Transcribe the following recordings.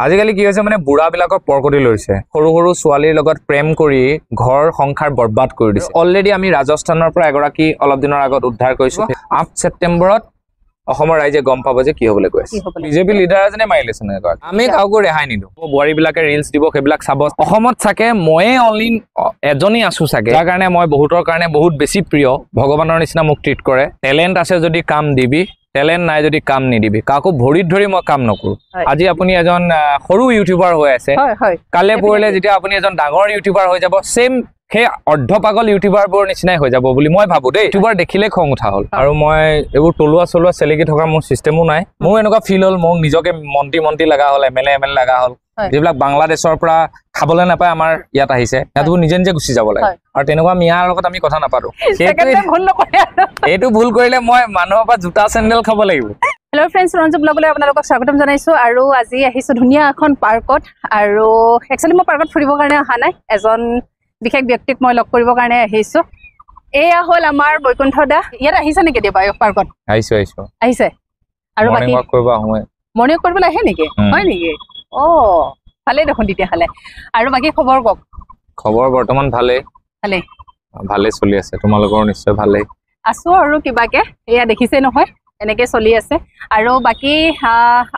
আজিকালি কি হৈছে মানে বুঢ়াবিলাকক পৰকটি লৈছে সৰু সৰু ছোৱালীৰ লগত প্ৰেম কৰি ঘৰ সংসাৰ বৰবাদ কৰি দিছে অলৰেডি আমি ৰাজস্থানৰ পৰা এগৰাকী অলপ দিনৰ আগত উদ্ধাৰ কৰিছো 8 ছেপ্টেম্বৰত অসমৰ ৰাইজে গম পাব যে কি হ'বলৈ গৈ আছে বিজেপি লিডাৰ এজনে মাৰিলেছে না আমি কাউকো ৰেহাই নিদো বুঢ়াৰীবিলাকে ৰিলছ দিব সেইবিলাক চাব অসমত চাকে ময়ে অনলি এজনী আছো চাগে যাৰ কাৰণে মই বহুতৰ কাৰণে বহুত বেছি প্ৰিয় ভগৱানৰ নিচিনা মোক ট্ৰিট কৰে টেলেণ্ট আছে যদি কাম দিবি টেলেণ্ট নাই যদি কাম নিদিবি কাকো ভৰিত ধৰি মই কাম নকৰো আজি আপুনি এজন সৰু ইউটিউবাৰ হৈ আছে কালে পৰলে যেতিয়া আপুনি এজন ডাঙৰ ইউটিউবাৰ হৈ যাব সেম সেই অৰ্ধপাগল ইউটিউবাৰবোৰ নিচিনাই হৈ যাব বুলি মই ভাবো দেই ইউটিউবাৰ দেখিলে খং উঠা হ'ল আৰু মই এইবোৰ তলুৱা চলুৱা চেলেকি থকা মোৰ চিষ্টেমো নাই মোৰ এনেকুৱা ফিল হ'ল মোক নিজকে মন্ত্ৰী লগা হ'ল এমএলএ লগা হ'ল যিবিলাক বাংলাদেশৰ পৰা খাবলৈ নাপায় আমাৰ ইয়াত আহিছে সিহঁতবোৰ নিজে নিজে গুচি যাব লাগে আৰু তেনেকুৱা মিয়াৰ লগত আমি কথা নাপাতো এইটো ভুল কৰিলে মই মানুহৰ পৰা জোতা চেণ্ডেল খাব লাগিব হেল্ল' ফ্ৰেণ্ডছ ৰঞ্জু ব্লগলৈ আপোনালোকক স্বাগতম জনাইছোঁ আৰু আজি আহিছোঁ ধুনীয়া এখন পাৰ্কত আৰু একচুৱেলি মই পাৰ্কত ফুৰিবৰ কাৰণে অহা নাই এজন বিশেষ ব্যক্তিক মই লগ কৰিবৰ কাৰণে আহিছোঁ এয়া হ'ল আমাৰ বৈকুণ্ঠ দা ইয়াত আহিছে নেকি কেতিয়াবা পাৰ্কত আহিছে আৰু বাকী মৰ্ণিং ৱাক কৰিবলৈ আহে নেকি হয় নেকি ভালেই দেখোন তেতিয়াহ'লে আৰু বাকী খবৰ কওক খবৰ বৰ্তমান ভালে চলি আছে তোমালোকৰ নিশ্চয় ভালেই আছো আৰু কিবাকে এয়া দেখিছে নহয় এনেকে চলি আছে আৰু বাকী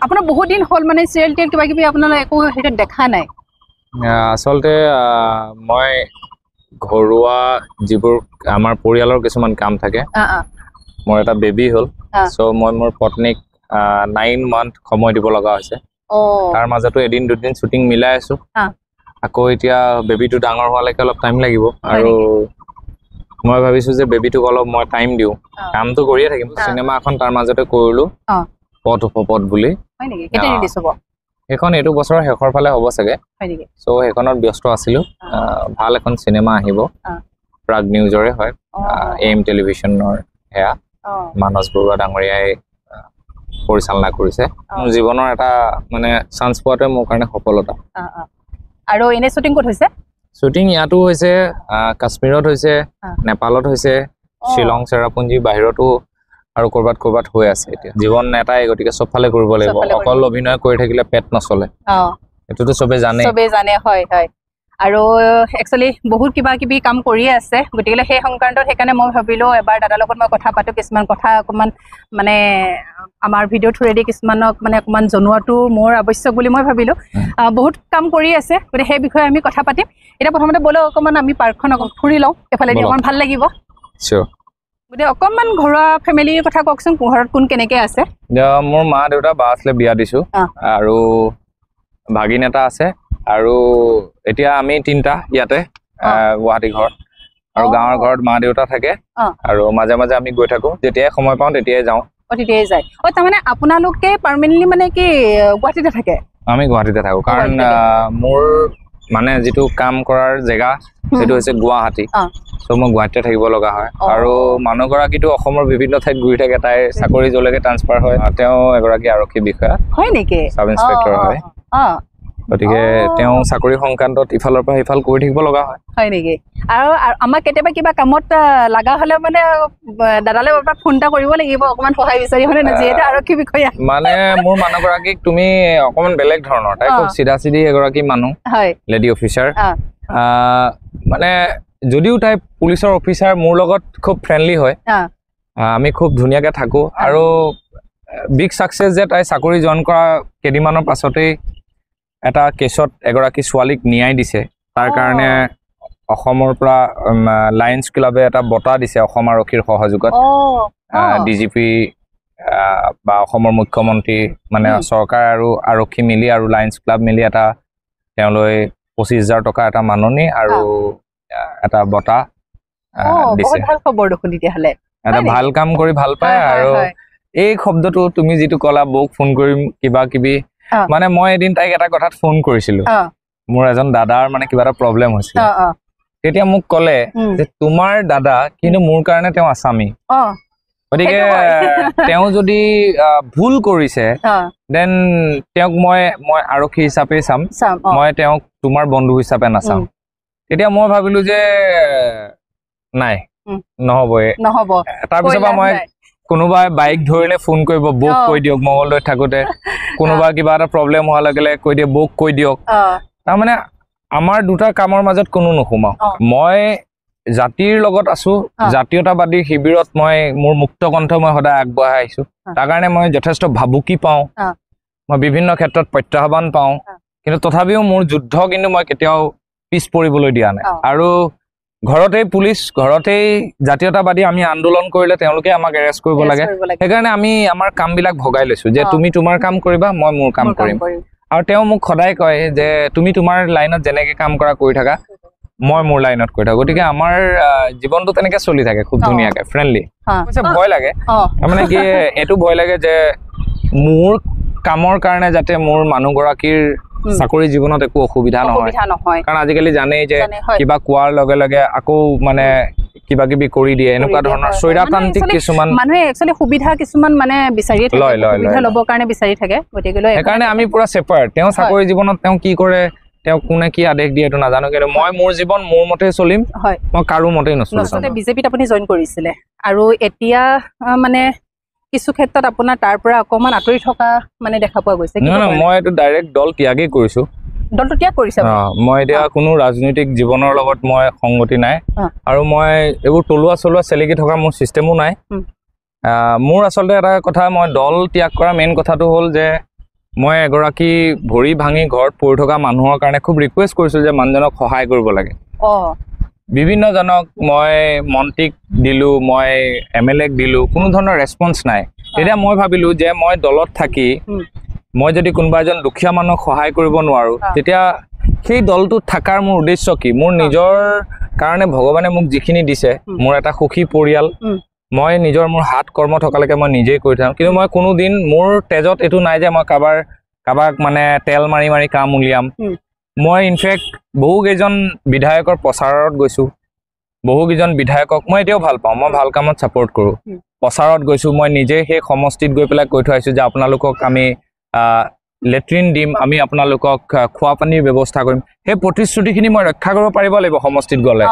আপোনাৰ বহুত দিন হ'ল মানে চিৰিয়েল টিয়েল কিবা কিবি আপোনাৰ একো সেইটো দেখা নাই আচলতে মই ঘৰুৱা যিবোৰ আমাৰ পৰিয়ালৰ কিছুমান কাম থাকে মোৰ এটা বেবী হ'ল চ' মই মোৰ পত্নীক 9 মান্থ সময় দিব লগা হৈছে তাৰ মাজতো এদিন দুদিন শ্বুটিং মিলাই আছো আকৌ এতিয়া বেবীটো ডাঙৰ হোৱালৈকে অলপ টাইম লাগিব আৰু মই ভাবিছো যে বেবীটোক অলপ মই টাইম দিওঁ কামটো কৰিয়ে থাকিম চিনেমা এখন তাৰ মাজতে কৰিলো পথ উপপথ বুলি সেইখন এইটো বছৰৰ শেষৰ ফালে হ'ব চাগে চ' সেইখনত ব্যস্ত আছিলো ভাল এখন চিনেমা আহিব প্ৰাগ নিউজৰে হয় এম টেলিভিশ্যনৰ সেয়া মানস বৰুৱা ডাঙৰীয়াই পৰিচালনা কৰিছে মোৰ জীৱনৰ এটা মানে চান্স পোৱাটোৱে মোৰ কাৰণে সফলতা আৰু এনে শ্বুটিং ক'ত হৈছে শ্বুটিং ইয়াতো হৈছে কাশ্মীৰত হৈছে নেপালত হৈছে শ্বিলং চেৰাপুঞ্জী বাহিৰতো আৰু কৰবাত হৈ আছে এতিয়া জীৱন এটাই গতিকে চবফালে কৰিব লাগিব অকল অভিনয় কৰি থাকিলে পেট নচলে এইটোতো চবে জানে হয় আৰু একচুৱেলি বহুত কিবা কিবি কাম কৰিয়ে আছে গতিকে সেই সংক্ৰান্তত সেইকাৰণে মই ভাবিলো এবাৰ দাদাৰ লগত মই কথা পাতো কিছুমান কথা অকণমান মানে আমাৰ ভিডিঅ' থ্ৰুৱেদি কিছুমানক মানে অকণমান জনোৱাটো মোৰ আৱশ্যক বুলি মই ভাবিলো বহুত কাম কৰি আছে গতিকে সেই বিষয়ে আমি কথা পাতিম এতিয়া প্ৰথমতে ব'লক অকণমান আমি পাৰ্কখন ফুৰি লওঁ এইফালেদি অকণমান ভাল লাগিব গতিকে অকণমান ঘৰুৱা ফেমিলিৰ কথা কওকচোন ঘৰত কোন কেনেকে আছে মোৰ মা দেউতা বা আছিলে বিয়া দিছো আৰু ভাগিন এটা আছে আৰু এতিয়া আমি 3টা ইয়াতে গুৱাহাটী ঘৰত আৰু গাঁৱৰ ঘৰত মা দেউতা থাকে আৰু মাজে মাজে আমি গৈ থাকো যেতিয়াই সময় পাওঁ তেতিয়াই যাওঁ তেতিয়াই যায় তাৰমানে আপোনালোকে পাৰ্মানেণ্টলি মানে কি গুৱাহাটীতে থাকে আমি গুৱাহাটীতে থাকো কাৰণ মোৰ মানে যিটো কাম কৰাৰ জেগা সেইটো হৈছে গুৱাহাটী চ' মই গুৱাহাটীতে থাকিব লগা হয় আৰু মানুহগৰাকীটো অসমৰ বিভিন্ন ঠাইত ঘূৰি থাকে তাইৰ চাকৰি যলৈকে ট্ৰান্সফাৰ হয় তেওঁ এগৰাকী আৰক্ষী বিষয়া হয় নেকি চাব ইন্সপেক্টৰ হয় গতিকে তেওঁ চাকৰি সংক্ৰান্তত ইফালৰ পৰা সিফাল কৰি থাকিব লগা হয় নেকি আৰু আমাক কেতিয়াবা কিবা কামত লগা হলে মানে দাদালে ফোন এটা কৰিব লাগিব অকমান সহায় বিচাৰি হয় নে যিহেতু আৰক্ষী বিষয়া মানে মোৰ মানুহগৰাকীক তুমি অকমান বেলেগ ধৰণৰ তাই খুব চিধা চিধি এগৰাকী মানুহ লেডি অফিচাৰ মানে যদিও তাই পুলিচৰ অফিচাৰ মোৰ লগত খুব ফ্ৰেণ্ডলি হয় আমি খুব ধুনীয়াকে থাকো আৰু বিগ সাকসেছ যে তাই চাকৰি জইন কৰা কেইদিনমানৰ পাছতেই এটা কেছত এগৰাকী ছোৱালীক ন্যায় দিছে তাৰ কাৰণে অসমৰ পৰা লায়ন্স ক্লাবে এটা বঁটা দিছে অসম আৰক্ষীৰ সহযোগত ডিজিপি বা অসমৰ মুখ্যমন্ত্ৰী মানে চৰকাৰ আৰু আৰক্ষী মিলি আৰু লায়ন্স ক্লাব মিলি এটা তেওঁলৈ 25,000 টকা এটা মাননি আৰু এটা বঁটা দিছে ভাল খবৰ দেখোন তেতিয়াহ'লে এটা ভাল কাম কৰি ভাল পায় আৰু এই শব্দটো তুমি যিটো কলা বৌক ফোন কৰিম কিবা কিবি মানে মই এদিন তাইক এটা কথাত ফোন কৰিছিলো মোৰ এজন দাদাৰ মানে কিবা এটা প্ৰব্লেম হৈছিল তেতিয়া মোক ক'লে যে তোমাৰ দাদা কিন্তু মোৰ কাৰণে তেওঁ আছামী গতিকে তেওঁ যদি ভুল কৰিছে দেন তেওঁক মই আৰক্ষী হিচাপে চাম মই তেওঁক তোমাৰ বন্ধু হিচাপে নাচাম তেতিয়া মই ভাবিলো যে নাই নহ'ব তাৰপিছৰ পৰা মই কোনোবাই বাইক ধৰিলে ফোন কৰিব বৌক কৈ দিয়ক মঙ্গলদৈত থাকোতে কোনোবা কিবা এটা প্ৰব্লেম হোৱা লাগিলে কৈ দিয়ে বৌক কৈ দিয়ক তাৰমানে আমাৰ দুটা কামৰ মাজত কোনো নোসোমাও মই জাতিৰ লগত আছো জাতীয়তাবাদী শিবিৰত মই মোৰ মুক্ত কণ্ঠ মই সদায় আগবঢ়াই আহিছো তাৰ কাৰণে মই যথেষ্ট ভাবুকি পাওঁ মই বিভিন্ন ক্ষেত্ৰত প্ৰত্যাহ্বান পাওঁ কিন্তু তথাপিও মোৰ যুদ্ধ কিন্তু মই কেতিয়াও পিছ পৰিবলৈ দিয়া নাই আৰু ঘৰতেই পুলিচ ঘৰতেই জাতীয়তাবাদী আমি আন্দোলন কৰিলে তেওঁলোকে আমাক এৰেষ্ট কৰিব লাগে সেইকাৰণে আমি আমাৰ কামবিলাক ভগাই লৈছো যে তুমি তোমাৰ কাম কৰিবা মই মোৰ কাম কৰিম আৰু তেওঁ মোক সদায় কয় যে তুমি তোমাৰ লাইনত যেনেকে কাম কৰা কৰি থাকা মই মোৰ লাইনত কৰি থাকো গতিকে আমাৰ জীৱনটো তেনেকে চলি থাকে খুব ধুনীয়াকে ফ্ৰেণ্ডলি ভয় লাগে তাৰমানে কি এইটো ভয় লাগে যে মোৰ কামৰ কাৰণে যাতে মোৰ মানুহগৰাকীৰ চাকৰি জীৱনত একো অসুবিধা নহয় কাৰণ আজিকালি জানেই যে কিবা কোৱাৰ লগে লগে আকৌ মানে কিবা কিবি কৰি দিয়ে এনেকুৱা ধৰণৰ স্বৈৰতান্ত্ৰিক কিছুমান মানুহে একচুৱেলি সুবিধা কিছুমান মানে বিচাৰি থাকে সুবিধা ল'বৰ কাৰণে বিচাৰি থাকে গতিকে সেইকাৰণে আমি পুৰা সেপাৰেট তেওঁ চাকৰি জীৱনত তেওঁ কি কৰে তেওঁ কোনে কি আদেশ দিয়ে এইটো নাজানো কিন্তু মই মোৰ জীৱন মোৰ মতে চলিম মই কাৰো মতে নচলিম বিজেপিত আপুনি জইন কৰিছিলে আৰু এতিয়া মানে কিছু ক্ষেত্ৰত আপোনাৰ তাৰ পৰা অকমান আঁতৰি থকা মানে দেখা পোৱা গৈছে মই এইটো ডাইৰেক্ট দল ত্যাগেই কৰিছো দলটো ত্যাগ কৰিছে মই এতিয়া কোনো ৰাজনৈতিক জীৱনৰ লগত মই সংগতি নাই আৰু মই এইবোৰ তলুৱা চলোৱা চেলেকি থকা মোৰ চিষ্টেমো নাই মোৰ আচলতে এটা কথা মই দল ত্যাগ কৰা মেইন কথাটো হ'ল যে মই এগৰাকী ভৰি ভাঙি ঘৰত পৰি থকা মানুহৰ কাৰণে খুব ৰিকুৱেষ্ট কৰিছো যে মানুহজনক সহায় কৰিব লাগে বিভিন্নজনক মই মন্ত্ৰীক দিলো মই MLAক দিলো কোনো ধৰণৰ ৰেছপন্স নাই তেতিয়া মই ভাবিলো যে মই দলত থাকি মই যদি কোনোবা এজন দুখীয়া মানুহক সহায় কৰিব নোৱাৰো তেতিয়া সেই দলটোত থকাৰ মোৰ উদ্দেশ্য কি মোৰ নিজৰ কাৰণে ভগৱানে মোক যিখিনি দিছে মোৰ এটা সুখী পৰিয়াল মই নিজৰ মোৰ হাত কৰ্ম থকালৈকে মই নিজেই কৰি থাকোঁ কিন্তু মই কোনো দিন মোৰ তেজত এইটো নাই যে মই কাৰোবাক মানে তেল মাৰি মাৰি কাম উলিয়াম মই ইনফেক্ট বহুকেইজন বিধায়কৰ প্ৰচাৰত গৈছো বহুকেইজন বিধায়কক মই এতিয়াও ভাল পাওঁ মই ভাল কামত ছাপোৰ্ট কৰোঁ প্ৰচাৰত গৈছো মই নিজে সেই সমষ্টিত গৈ পেলাই কৈ থৈ আহিছো যে আপোনালোকক আমি লেট্ৰিন দিম আমি আপোনালোকক খোৱা পানীৰ ব্যৱস্থা কৰিম সেই প্ৰতিশ্ৰুতিখিনি মই ৰক্ষা কৰিব পাৰিব লাগিব সমষ্টিত গ'লে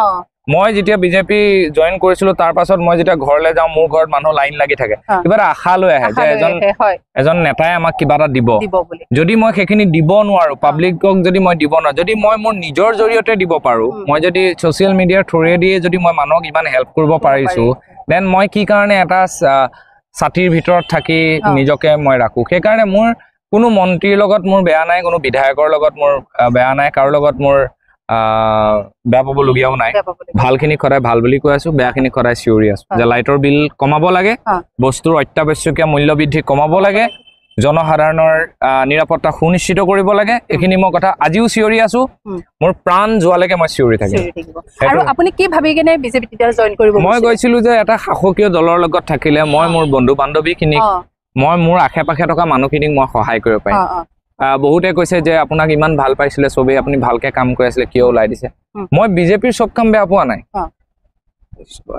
মই যেতিয়া বিজেপি জইন কৰিছিলো তাৰ পাছত মই যেতিয়া ঘৰলৈ যাওঁ মোৰ ঘৰত মানুহ লাইন লাগি থাকে কিবা এটা আশা লৈ আহে যে এজন নেতাই আমাক কিবা এটা দিব যদি মই সেইখিনি দিব নোৱাৰো পাব্লিকক যদি মই দিব নোৱাৰো যদি মই মোৰ নিজৰ জৰিয়তে দিব পাৰো মই যদি ছ'চিয়েল মিডিয়াৰ থ্ৰুৱেদি যদি মই মানুহক ইমান হেল্প কৰিব পাৰিছো দেন মই কি কাৰণে এটা ছাতিৰ ভিতৰত থাকি নিজকে মই ৰাখো সেইকাৰণে মোৰ কোনো মন্ত্ৰীৰ লগত মোৰ বেয়া নাই কোনো বিধায়কৰ লগত মোৰ বেয়া নাই কাৰো লগত মোৰ বেয়া পাবলগীয়াও নাই ভালখিনি সদায় ভাল বুলি কৈ আছো বেয়াখিনি সদায় চিঞৰি আছো যে লাইটৰ বিল কমাব লাগে বস্তুৰ অত্যাৱশ্যকীয় মূল্য বৃদ্ধি কমাব লাগে জনসাধাৰণৰ নিৰাপত্তা সুনিশ্চিত কৰিব লাগে এইখিনি মই কথা আজিও চিঞৰি আছো মোৰ প্ৰাণ যোৱালৈকে মই চিঞৰি থাকিম আৰু আপুনি কি ভাবি কিনে বিজেপিত জইন কৰিব মই কৈছিলো যে এটা শাসকীয় দলৰ লগত থাকিলে মই মোৰ বন্ধু বান্ধৱীখিনিক মই মোৰ আশে পাশে থকা মানুহখিনিক মই সহায় কৰিব পাৰিম বহুতে কৈছে যে আপোনাক ইমান ভাল পাইছিলে চবেই আপুনি ভালকে কাম কৰি আছিলে কিয় ওলাই দিছে মই বিজেপিৰ চব কাম বেয়া পোৱা নাই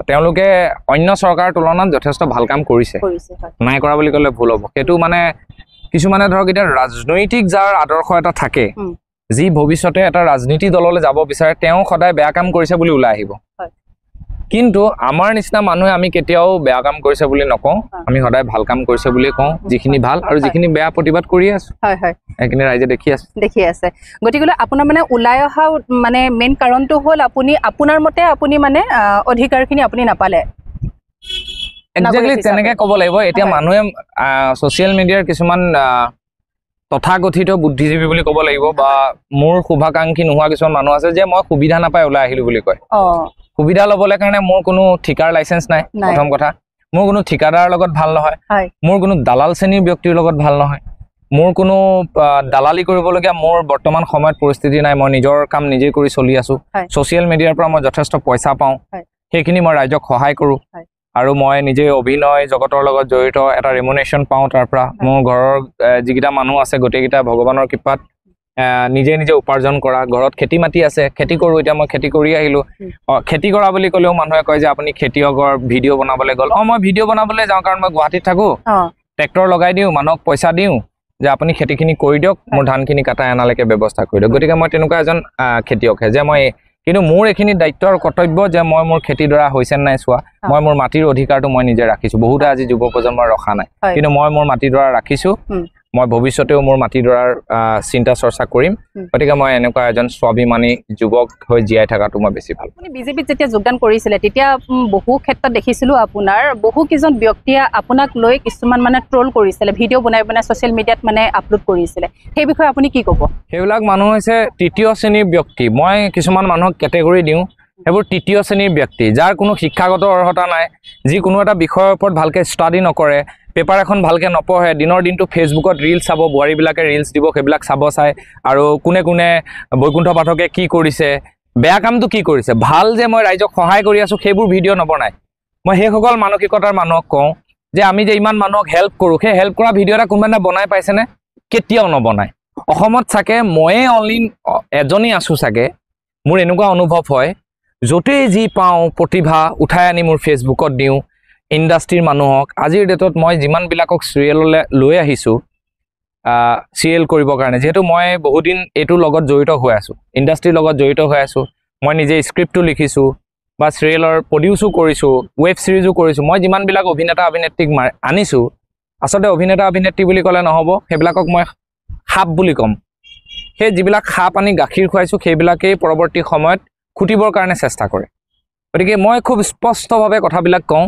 তেওঁলোকে অন্য চৰকাৰৰ তুলনাত যথেষ্ট ভাল কাম কৰিছে নাই কৰা বুলি ক'লে ভুল হ'ব সেইটো মানে কিছুমানে ধৰক এতিয়া ৰাজনৈতিক যাৰ আদৰ্শ এটা থাকে যি ভৱিষ্যতে এটা ৰাজনীতি দললৈ যাব বিচাৰে তেওঁ সদায় বেয়া কাম কৰিছে বুলি ওলাই আহিব কিন্তু আমাৰ নিচিনা মানুহে আমি কেতিয়াও বেয়া কাম কৰিছে বুলি নকওঁ আমি সদায় ভাল কাম কৰিছে বুলি কওঁ যিখিনি ভাল আৰু যিখিনি বেয়া প্ৰতিবাদ কৰি আছো সেইখিনি ৰাইজে দেখি আছে গতিকে আপোনাৰ মানে ওলাই অহা মানে মেইন কাৰণটো হ'ল আপুনি আপোনাৰ মতে আপুনি মানে অধিকাৰখিনি আপুনি নাপালে একজেক্টলি তেনেকে ক'ব লাগিব এতিয়া মানুহে ছ'চিয়েল মিডিয়াৰ কিছুমান তথাকথিত বুদ্ধিজীৱী বুলি ক'ব লাগিব বা মোৰ শুভাকাংক্ষী নোহোৱা কিছুমান মানুহ আছে যে মই সুবিধা নাপাই ওলাই আহিলো বুলি কয় সুবিধা ল'বলৈ কাৰণে মোৰ কোনো ঠিকাৰ লাইচেঞ্চ নাই প্ৰথম কথা মোৰ কোনো ঠিকাদাৰৰ লগত ভাল নহয় মোৰ কোনো দালাল শ্ৰেণীৰ ব্যক্তিৰ লগত ভাল নহয় মোৰ কোনো দালালি কৰিবলগীয়া মোৰ বৰ্তমান সময়ত পৰিস্থিতি নাই মই নিজৰ কাম নিজে কৰি চলি আছো ছ'চিয়েল মিডিয়াৰ পৰা মই যথেষ্ট পইচা পাওঁ সেইখিনি মই ৰাইজক সহায় কৰোঁ আৰু মই নিজে অভিনয় জগতৰ লগত জড়িত এটা ৰেমুনেশ্যন পাওঁ তাৰ পৰা মোৰ ঘৰৰ যিকেইটা মানুহ আছে গোটেইকেইটা ভগৱানৰ কৃপাত নিজে নিজে উপাৰ্জন কৰা ঘৰত খেতি মাটি আছে খেতি কৰোঁ এতিয়া মই খেতি কৰি আহিলোঁ খেতি কৰা বুলি ক'লেও মানুহে কয় যে আপুনি খেতিয়কৰ ভিডিঅ' বনাবলৈ গ'ল মই ভিডিঅ' বনাবলৈ যাওঁ কাৰণ মই গুৱাহাটীত থাকোঁ ট্ৰেক্টৰ লগাই দিওঁ মানুহক পইচা দিওঁ যে আপুনি খেতিখিনি কৰি দিয়ক মোৰ ধানখিনি কাটা এনালৈকে ব্যৱস্থা কৰি দিয়ক গতিকে মই তেনেকুৱা এজন খেতিয়কহে যে মই কিন্তু মোৰ এইখিনি দায়িত্ব আৰু কৰ্তব্য যে মই মোৰ খেতিডৰা হৈছে নাই চোৱা মই মোৰ মাটিৰ অধিকাৰটো মই নিজে ৰাখিছো বহুতে আজি যুৱ প্ৰজন্মৰ ৰখা নাই কিন্তু মই মোৰ মাটিডৰা ৰাখিছো মই ভৱিষ্যতেও মোৰ মাটিডৰাৰ চিন্তা চৰ্চা কৰিম গতিকে মই এনেকুৱা এজন স্বাভিমানী যুৱক হৈ জীয়াই থকাটো মই বেছি ভাল আপুনি বিজেপিত যেতিয়া যোগদান কৰিছিলে তেতিয়া বহু ক্ষেত্ৰত দেখিছিলো আপোনাৰ বহু কেইজন ব্যক্তিয়ে আপোনাক লৈ কিছুমান মানে ট্ৰল কৰিছিলে ভিডিঅ' বনাই ছ'চিয়েল মিডিয়াত মানে আপলোড কৰিছিলে সেই বিষয়ে আপুনি কি ক'ব সেইবিলাক মানুহ হৈছে তৃতীয় শ্ৰেণীৰ ব্যক্তি মই কিছুমান মানুহক কেটেগৰী দিওঁ সেইবোৰ তৃতীয় শ্ৰেণীৰ ব্যক্তি যাৰ কোনো শিক্ষাগত অৰ্হতা নাই যি কোনো এটা বিষয়ৰ ওপৰত ভালকৈ ষ্টাডি নকৰে পেপাৰ এখন ভালকৈ নপঢ়ে দিনৰ দিনটো ফেচবুকত ৰিলছ চাব বোৱাৰীবিলাকে ৰিলছ দিব সেইবিলাক চাব চাই আৰু কোনে কোনে বৈকুণ্ঠ পাঠকে কি কৰিছে বেয়া কামটো কি কৰিছে ভাল যে মই ৰাইজক সহায় কৰি আছোঁ সেইবোৰ ভিডিঅ' নবনাই মই সেইসকল মানসিকতাৰ মানুহক কওঁ যে আমি যে ইমান মানুহক হেল্প কৰোঁ সেই হেল্প কৰা ভিডিঅ' এটা কোনোবা বনাই পাইছেনে কেতিয়াও নবনায় অসমত চাগে ময়ে অনলি এজনী আছোঁ চাগে মোৰ এনেকুৱা অনুভৱ হয় য'তেই যি পাওঁ প্ৰতিভা উঠাই আনি মোৰ ফেচবুকত দিওঁ ইণ্ডাষ্ট্ৰীৰ মানুহক আজিৰ ডেটত মই যিমানবিলাকক চিৰিয়েললৈ লৈ আহিছোঁ চিৰিয়েল কৰিবৰ কাৰণে যিহেতু মই বহুদিন এইটোৰ লগত জড়িত হৈ আছোঁ ইণ্ডাষ্ট্ৰীৰ লগত জড়িত হৈ আছোঁ মই নিজে স্ক্ৰিপ্টটো লিখিছোঁ বা চিৰিয়েলৰ প্ৰডিউচো কৰিছোঁ ৱেব ছিৰিজো কৰিছোঁ মই যিমানবিলাক অভিনেতা অভিনেত্ৰীক আনিছোঁ আচলতে অভিনেতা অভিনেত্ৰী বুলি ক'লে নহ'ব সেইবিলাকক মই সাপ বুলি ক'ম সেই যিবিলাক সাপ আনি গাখীৰ খুৱাইছোঁ সেইবিলাকেই পৰৱৰ্তী সময়ত খুটিবৰ কাৰণে চেষ্টা কৰে গতিকে মই খুব স্পষ্টভাৱে কথাবিলাক কওঁ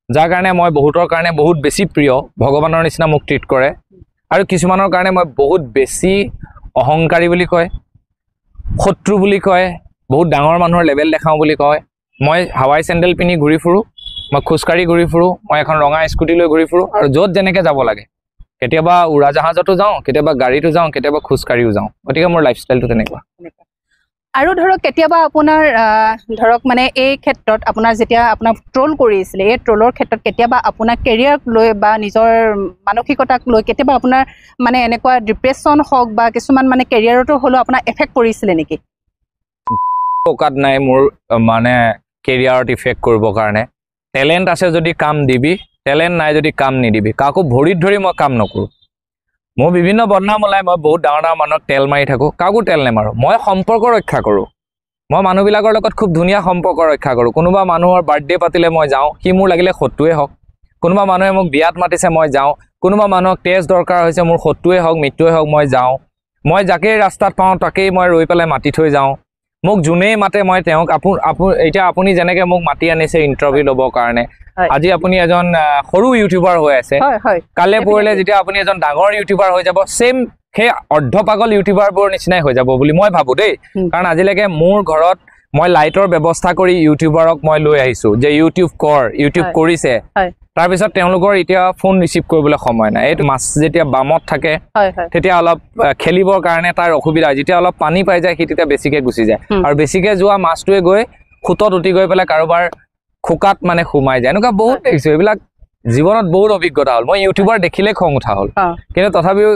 যাৰ কাৰণে মই বহুতৰ কাৰণে বহুত বেছি প্ৰিয় ভগৱানৰ নিচিনা মোক ট্ৰিট কৰে আৰু কিছুমানৰ কাৰণে মই বহুত বেছি অহংকাৰী বুলি কয় শত্ৰু বুলি কয় বহুত ডাঙৰ মানুহৰ লেভেল দেখাওঁ বুলি কয় মই হাৱাই চেণ্ডেল পিন্ধি ঘূৰি ফুৰোঁ মই খোজকাঢ়ি ঘূৰি ফুৰোঁ মই এখন ৰঙা স্কুটি লৈ ঘূৰি ফুৰোঁ আৰু য'ত যেনেকৈ যাব লাগে কেতিয়াবা উৰাজাহাজতো যাওঁ কেতিয়াবা গাড়ীতো যাওঁ কেতিয়াবা খোজকাঢ়িও যাওঁ গতিকে মোৰ লাইফষ্টাইলটো তেনেকুৱা আৰু ধৰক কেতিয়াবা আপোনাৰ ধৰক মানে এই ক্ষেত্ৰত আপোনাৰ যেতিয়া আপোনাক ট্ৰল কৰিছিলে এই ট্ৰলৰ ক্ষেত্ৰত কেতিয়াবা আপোনাৰ কেৰিয়াৰক লৈ বা নিজৰ মানসিকতাক লৈ কেতিয়াবা আপোনাৰ মানে এনেকুৱা ডিপ্ৰেশ্যন হওক বা কিছুমান মানে কেৰিয়াৰতো হ'লেও আপোনাৰ এফেক্ট কৰিছিলে নেকি অকাত নাই মোৰ মানে কেৰিয়াৰত ইফেক্ট কৰিবৰ কাৰণে টেলেণ্ট আছে যদি কাম দিবি টেলেণ্ট নাই যদি কাম নিদিবি কাকো ভৰিত ধৰি মই কাম নকৰোঁ মোৰ বিভিন্ন বদনাম ওলাই মই বহুত ডাঙৰ ডাঙৰ মানুহক তেল মাৰি থাকোঁ কাকো তেল নেমাৰোঁ মই সম্পৰ্ক ৰক্ষা কৰোঁ মই মানুহবিলাকৰ লগত খুব ধুনীয়া সম্পৰ্ক ৰক্ষা কৰোঁ কোনোবা মানুহৰ বাৰ্থডে পাতিলে মই যাওঁ সি মোৰ লাগিলে শত্ৰুৱে হওক কোনোবা মানুহে মোক বিয়াত মাতিছে মই যাওঁ কোনোবা মানুহক তেজ দৰকাৰ হৈছে মোৰ শত্ৰুৱে হওক মৃত্যুৱে হওক মই যাওঁ মই যাকেই ৰাস্তাত পাওঁ তাকেই মই ৰৈ পেলাই মাতি থৈ যাওঁ মোক যোনেই মাতে মই তেওঁক এতিয়া আপুনি যেনেকৈ মোক মাতি আনিছে ইণ্টাৰভিউ ল'বৰ কাৰণে আজি আপুনি এজন সৰু ইউটিউবাৰ হৈ আছে কালে পৰলে যেতিয়া আপুনি এজন ডাঙৰ ইউটিউবাৰ হৈ যাব সেম সেই অৰ্ধপাগল ইউটিউবাৰবোৰৰ নিচিনাই হৈ যাব বুলি মই ভাবোঁ দেই কাৰণ আজিলৈকে মোৰ ঘৰত মই লাইটৰ ব্যৱস্থা কৰি ইউটিউবাৰক মই লৈ আহিছোঁ যে ইউটিউব কৰিছে তাৰপিছত তেওঁলোকৰ এতিয়া ফোন ৰিচিভ কৰিবলৈ সময় নাই এইটো মাছ যেতিয়া বামত থাকে তেতিয়া অলপ খেলিবৰ কাৰণে তাৰ অসুবিধা যেতিয়া অলপ পানী পাই যায় সি তেতিয়া বেছিকৈ গুচি যায় আৰু বেছিকৈ যোৱা মাছটোৱে গৈ খুটত উঠি গৈ পেলাই কাৰোবাৰ খোকাত মানে সোমাই যায় এনেকুৱা বহুত দেখিছোঁ এইবিলাক জীৱনত বহুত অভিজ্ঞতা হ'ল মই ইউটিউবাৰ দেখিলে খং উঠা হ'ল কিন্তু তথাপিও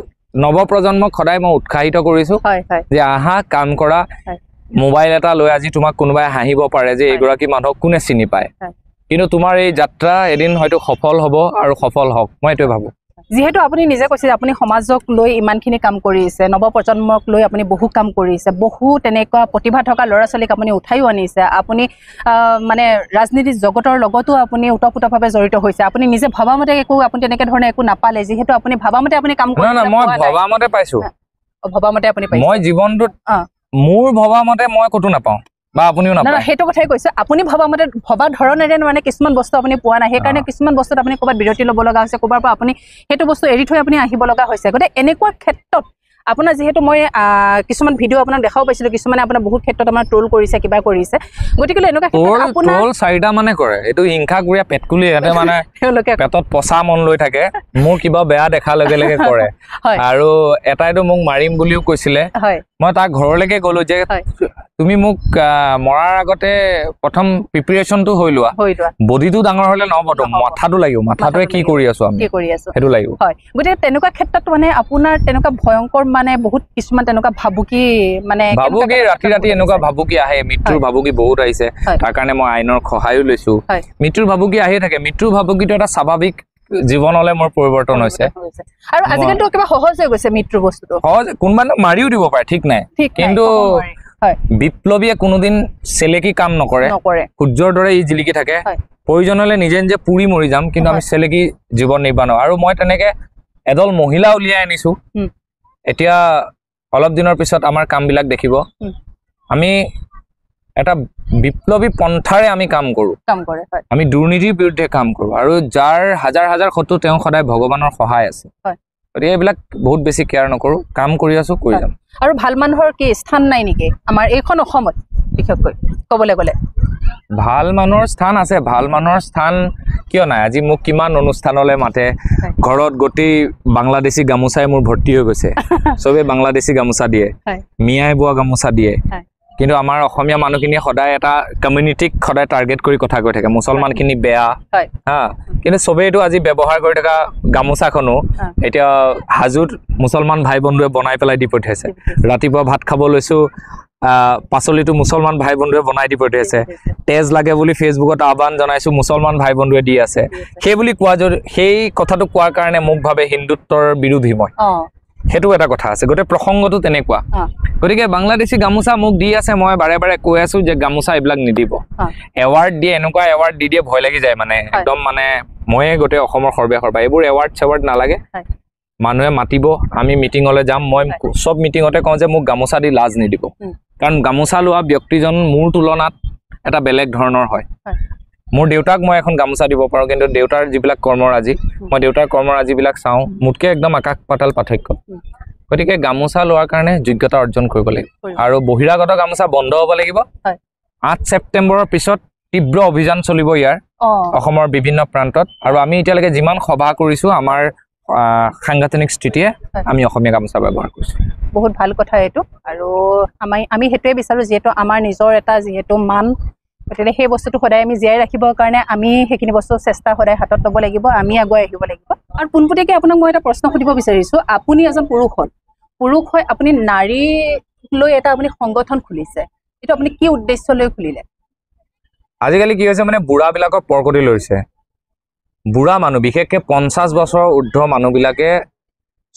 নৱপ্ৰজন্মক সদায় মই উৎসাহিত কৰিছোঁ যে আহা কাম কৰা মোবাইল এটা লৈ আজি তোমাক কোনোবাই হাঁহিব পাৰে যে এইগৰাকী মানুহক কোনে চিনি পায় কিন্তু তোমাৰ এই যাত্ৰা এদিন হয়তো সফল হ'ব আৰু সফল হওক মই এইটোৱে ভাবোঁ যিহেতু আপুনি নিজে কৈছে আপুনি সমাজক লৈ ইমানখিনি কাম কৰিছে নৱপ্ৰজন্মক লৈ আপুনি বহু কাম কৰিছে বহু তেনেকুৱা প্ৰতিভা থকা ল'ৰা ছোৱালীক আপুনি উঠাইও আনিছে আপুনি মানে ৰাজনীতি জগতৰ লগতো আপুনি ওতঃপ্ৰোতভাৱে জড়িত হৈছে আপুনি নিজে ভবামতে একো আপুনি তেনেকৈ ধৰণে একো নাপালে যিহেতু আপুনি ভবামতে আপুনি কাম কৰি মই ভবামতে পাইছোঁ ভবামতে আপুনি পাইছে মই জীৱনটোত মোৰ ভবামতে মই ক'তো নাপাওঁ বা আপুনিও নাপায় সেইটো কথাই কৈছোঁ আপুনি ভবামতে ভবা ধৰণেৰে মানে কিছুমান বস্তু আপুনি পোৱা নাই সেইকাৰণে কিছুমান বস্তুত আপুনি ক'ৰবাত বিৰতি ল'ব লগা হৈছে ক'ৰবাৰ পৰা আপুনি সেইটো বস্তু এৰি থৈ আপুনি আহিব লগা হৈছে গতিকে এনেকুৱা ক্ষেত্ৰত আপোনাৰ যিহেতু মই কিছুমান ভিডিঅ' আপোনাক দেখাব পাইছিলোঁ কিছুমানে আপোনাৰ বহুত ক্ষেত্ৰত আমাৰ ট্ৰল কৰিছে কিবা কৰিছে গতিকে এনেকুৱা ট্ৰল 4টা মানে কৰে এইটো হিংসা কৰি পেটকুলি ইয়াতে মানে পেটত পচা মন লৈ থাকে মোৰ কিবা বেয়া দেখাৰ লগে লগে কৰে আৰু এটাইতো মোক মাৰিম বুলিও কৈছিলে মই তাৰ ঘৰলৈকে গ'লো যে তুমি মোক মৰাৰ আগতে প্ৰথম প্ৰিপেৰেশ্যনটো হৈ লোৱা বডিটো ডাঙৰ হ'লে নহ'বতো মাথাটো লাগিব মাথাটোৱে কি কৰি আছোঁ আমি সেইটো লাগিব গতিকে তেনেকুৱা ক্ষেত্ৰত মানে আপোনাৰ তেনেকুৱা ভয়ংকৰ মানে বহুত কিছুমান তেনেকুৱা ভাবুকি মানে ভাবুকি ৰাতি এনেকুৱা ভাবুকি আহে মৃত্যুৰ ভাবুকি বহুত আহিছে তাৰ কাৰণে মই আইনৰ সহায়ো লৈছোঁ মৃত্যুৰ ভাবুকি আহিয়ে থাকে মৃত্যুৰ ভাবুকিটো এটা স্বাভাৱিক জীৱনলৈ মোৰ পৰিৱৰ্তন হৈছে আৰু আজিকালিতো কিবা সহজ হৈ গৈছে মৃত্যুৰ বস্তুটো সহজ কোনোবা মাৰিও দিব পাৰে ঠিক নাই কিন্তু বিপ্লৱীয়ে কোনোদিন চেলেকি কাম নকৰে সূৰ্যৰ দৰে ই জিলিকি থাকে প্ৰয়োজন হলে নিজে নিজে পুৰি মৰি যাম কিন্তু আমি চেলেকি জীৱন নিৰ্বাহ নকৰো আৰু মই তেনেকে এদল মহিলা উলিয়াই আনিছো এতিয়া অলপ দিনৰ পিছত আমাৰ কামবিলাক দেখিব আমি এটা বিপ্লৱী পন্থাৰে আমি কাম কৰো আমি দুৰ্নীতিৰ বিৰুদ্ধে কাম কৰো আৰু যাৰ হাজাৰ হাজাৰ শত্ৰু তেওঁ সদায় ভগৱানৰ সহায় আছে গতিকে এইবিলাক বহুত বেছি কেয়াৰ নকৰো কাম কৰি আছো কৰি যাম আৰু ভাল মানুহৰ কি স্থান নাই নেকি আমাৰ এইখন অসমত বিশেষকৈ ক'বলৈ গ'লে ভাল মানুহৰ স্থান আছে ভাল মানুহৰ স্থান কিয় নাই আজি মোক কিমান অনুষ্ঠানলৈ মাতে ঘৰত গোটেই বাংলাদেশী গামোচাই মোৰ ভৰ্তি হৈ গৈছে চবে বাংলাদেশী গামোচা দিয়ে মিয়াই বোৱা গামোচা দিয়ে কিন্তু আমাৰ অসমীয়া মানুহখিনিয়ে সদায় এটা কমিউনিটিক সদায় টাৰ্গেট কৰি কথা কৈ থাকে মুছলমানখিনি বেয়া হা কিন্তু চবেইটো আজি ব্যৱহাৰ কৰি থকা গামোচাখনো এতিয়া হাজোত মুছলমান ভাই বন্ধুৱে বনাই পেলাই দি পঠিয়াইছে ৰাতিপুৱা ভাত খাব লৈছো পাচলিটো মুছলমান ভাই বন্ধুৱে বনাই দি পঠিয়াইছে তেজ লাগে বুলি ফেচবুকত আহ্বান জনাইছো মুছলমান ভাই বন্ধুৱে দি আছে সেই বুলি কোৱা সেই কথাটো কোৱাৰ কাৰণে মোক ভাবে হিন্দুত্বৰ বিৰোধী মই সেইটো এটা কথা আছে গোটেই প্ৰসংগটো তেনেকুৱা গতিকে বাংলাদেশী গামোচা মোক দি আছে মই বাৰে বাৰে কৈ আছো যে গামোচা এইবিলাক নিদিব এৱাৰ্ড দিয়ে এনেকুৱা এৱাৰ্ড দি দিয়ে ভয় লাগি যায় মানে একদম মানে ময়ে গোটেই অসমৰ সৰ্বে সৰ্বা এইবোৰ এৱাৰ্ড চেৱাৰ্ড নালাগে মানুহে মাতিব আমি মিটিঙলৈ যাম মই সব মিটিঙতে কওঁ যে মোক গামোচা দি লাজ নিদিব কাৰণ গামোচা লোৱা ব্যক্তিজন মোৰ তুলনাত এটা বেলেগ ধৰণৰ হয় মোৰ দেউতাক মই এখন গামোচা দিব পাৰো কিন্তু দেউতাৰ যিবিলাক কৰ্মৰাজি মই দেউতাৰ কৰ্মৰাজিবিলাক চাওঁ মোতকে একদম আকাশ পাতাল পাৰ্থক্য গতিকে গামোচা লোৱাৰ কাৰণে যোগ্যতা অৰ্জন কৰিব লাগিব আৰু বহিৰাগত গামোচা বন্ধ হ'ব লাগিব 8 ছেপ্টেম্বৰৰ পিছত তীব্ৰ অভিযান চলিব ইয়াৰ অসমৰ বিভিন্ন প্ৰান্তত আৰু আমি এতিয়ালৈকে যিমান সভা কৰিছো আমাৰ সাংগঠনিক স্থিতিয়ে আমি অসমীয়া গামোচা ব্যৱহাৰ কৰিছো বহুত ভাল কথা এইটো আৰু আমি হেতুৱে বিচাৰো যেটো আমাৰ নিজৰ এটা যেটো মান গতিকে সেই বস্তুটো সদায় আমি জীয়াই ৰাখিবৰ কাৰণে আমি সেইখিনি বস্তু চেষ্টা সদায় হাতত ল'ব লাগিব আমি আগুৱাই আহিব লাগিব আৰু পোনপটীয়াকৈ আপোনাক মই এটা প্ৰশ্ন সুধিব বিচাৰিছো আপুনি এজন পুৰুষ হয় আপুনি নাৰী লৈ এটা আপুনি সংগঠন খুলিছে এইটো আপুনি কি উদ্দেশ্য লৈ খুলিলে আজিকালি কি হৈছে মানে বুঢ়াবিলাকৰ পৰকটি লৈছে বুঢ়া মানুহ বিশেষকৈ 50 বছৰৰ ঊৰ্ধ্ব মানুহবিলাকে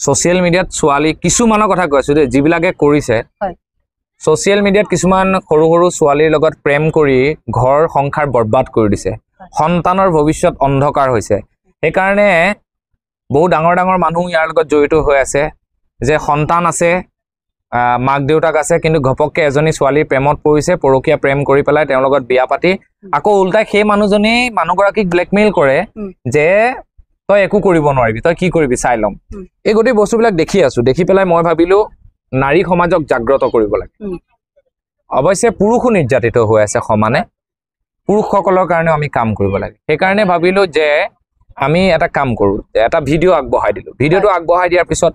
ছ'চিয়েল মিডিয়াত ছোৱালী কিছুমানৰ কথা কৈছো দেই যিবিলাকে কৰিছে ছ'চিয়েল মিডিয়াত কিছুমান সৰু সৰু ছোৱালীৰ লগত প্ৰেম কৰি ঘৰ সংসাৰ বৰবাদ কৰি দিছে সন্তানৰ ভৱিষ্যত অন্ধকাৰ হৈছে সেইকাৰণে বহু ডাঙৰ ডাঙৰ মানুহ ইয়াৰ লগত জড়িত হৈ আছে যে সন্তান আছে মাক দেউতাক আছে কিন্তু ঘপককৈ এজনী ছোৱালীৰ প্ৰেমত পৰিছে পৰকীয়া প্ৰেম কৰি পেলাই তেওঁৰ লগত বিয়া পাতি আকৌ উল্টাই সেই মানুহজনী মানুহগৰাকীক ব্লেকমেইল কৰে যে তই একো কৰিব নোৱাৰিবি তই কি কৰিবি চাই ল'ম এই গোটেই বস্তুবিলাক দেখি আছো দেখি পেলাই মই ভাবিলো নাৰী সমাজক জাগ্ৰত কৰিব লাগে অৱশ্যে পুৰুষো নিৰ্যাতিত হৈ আছে সমানে পুৰুষসকলৰ কাৰণে আমি কাম কৰিব লাগে সেইকাৰণে ভাবিলো যে আমি এটা কাম কৰো এটা ভিডিঅ' আগবঢ়াই দিলো ভিডিঅ'টো আগবঢ়াই দিয়াৰ পিছত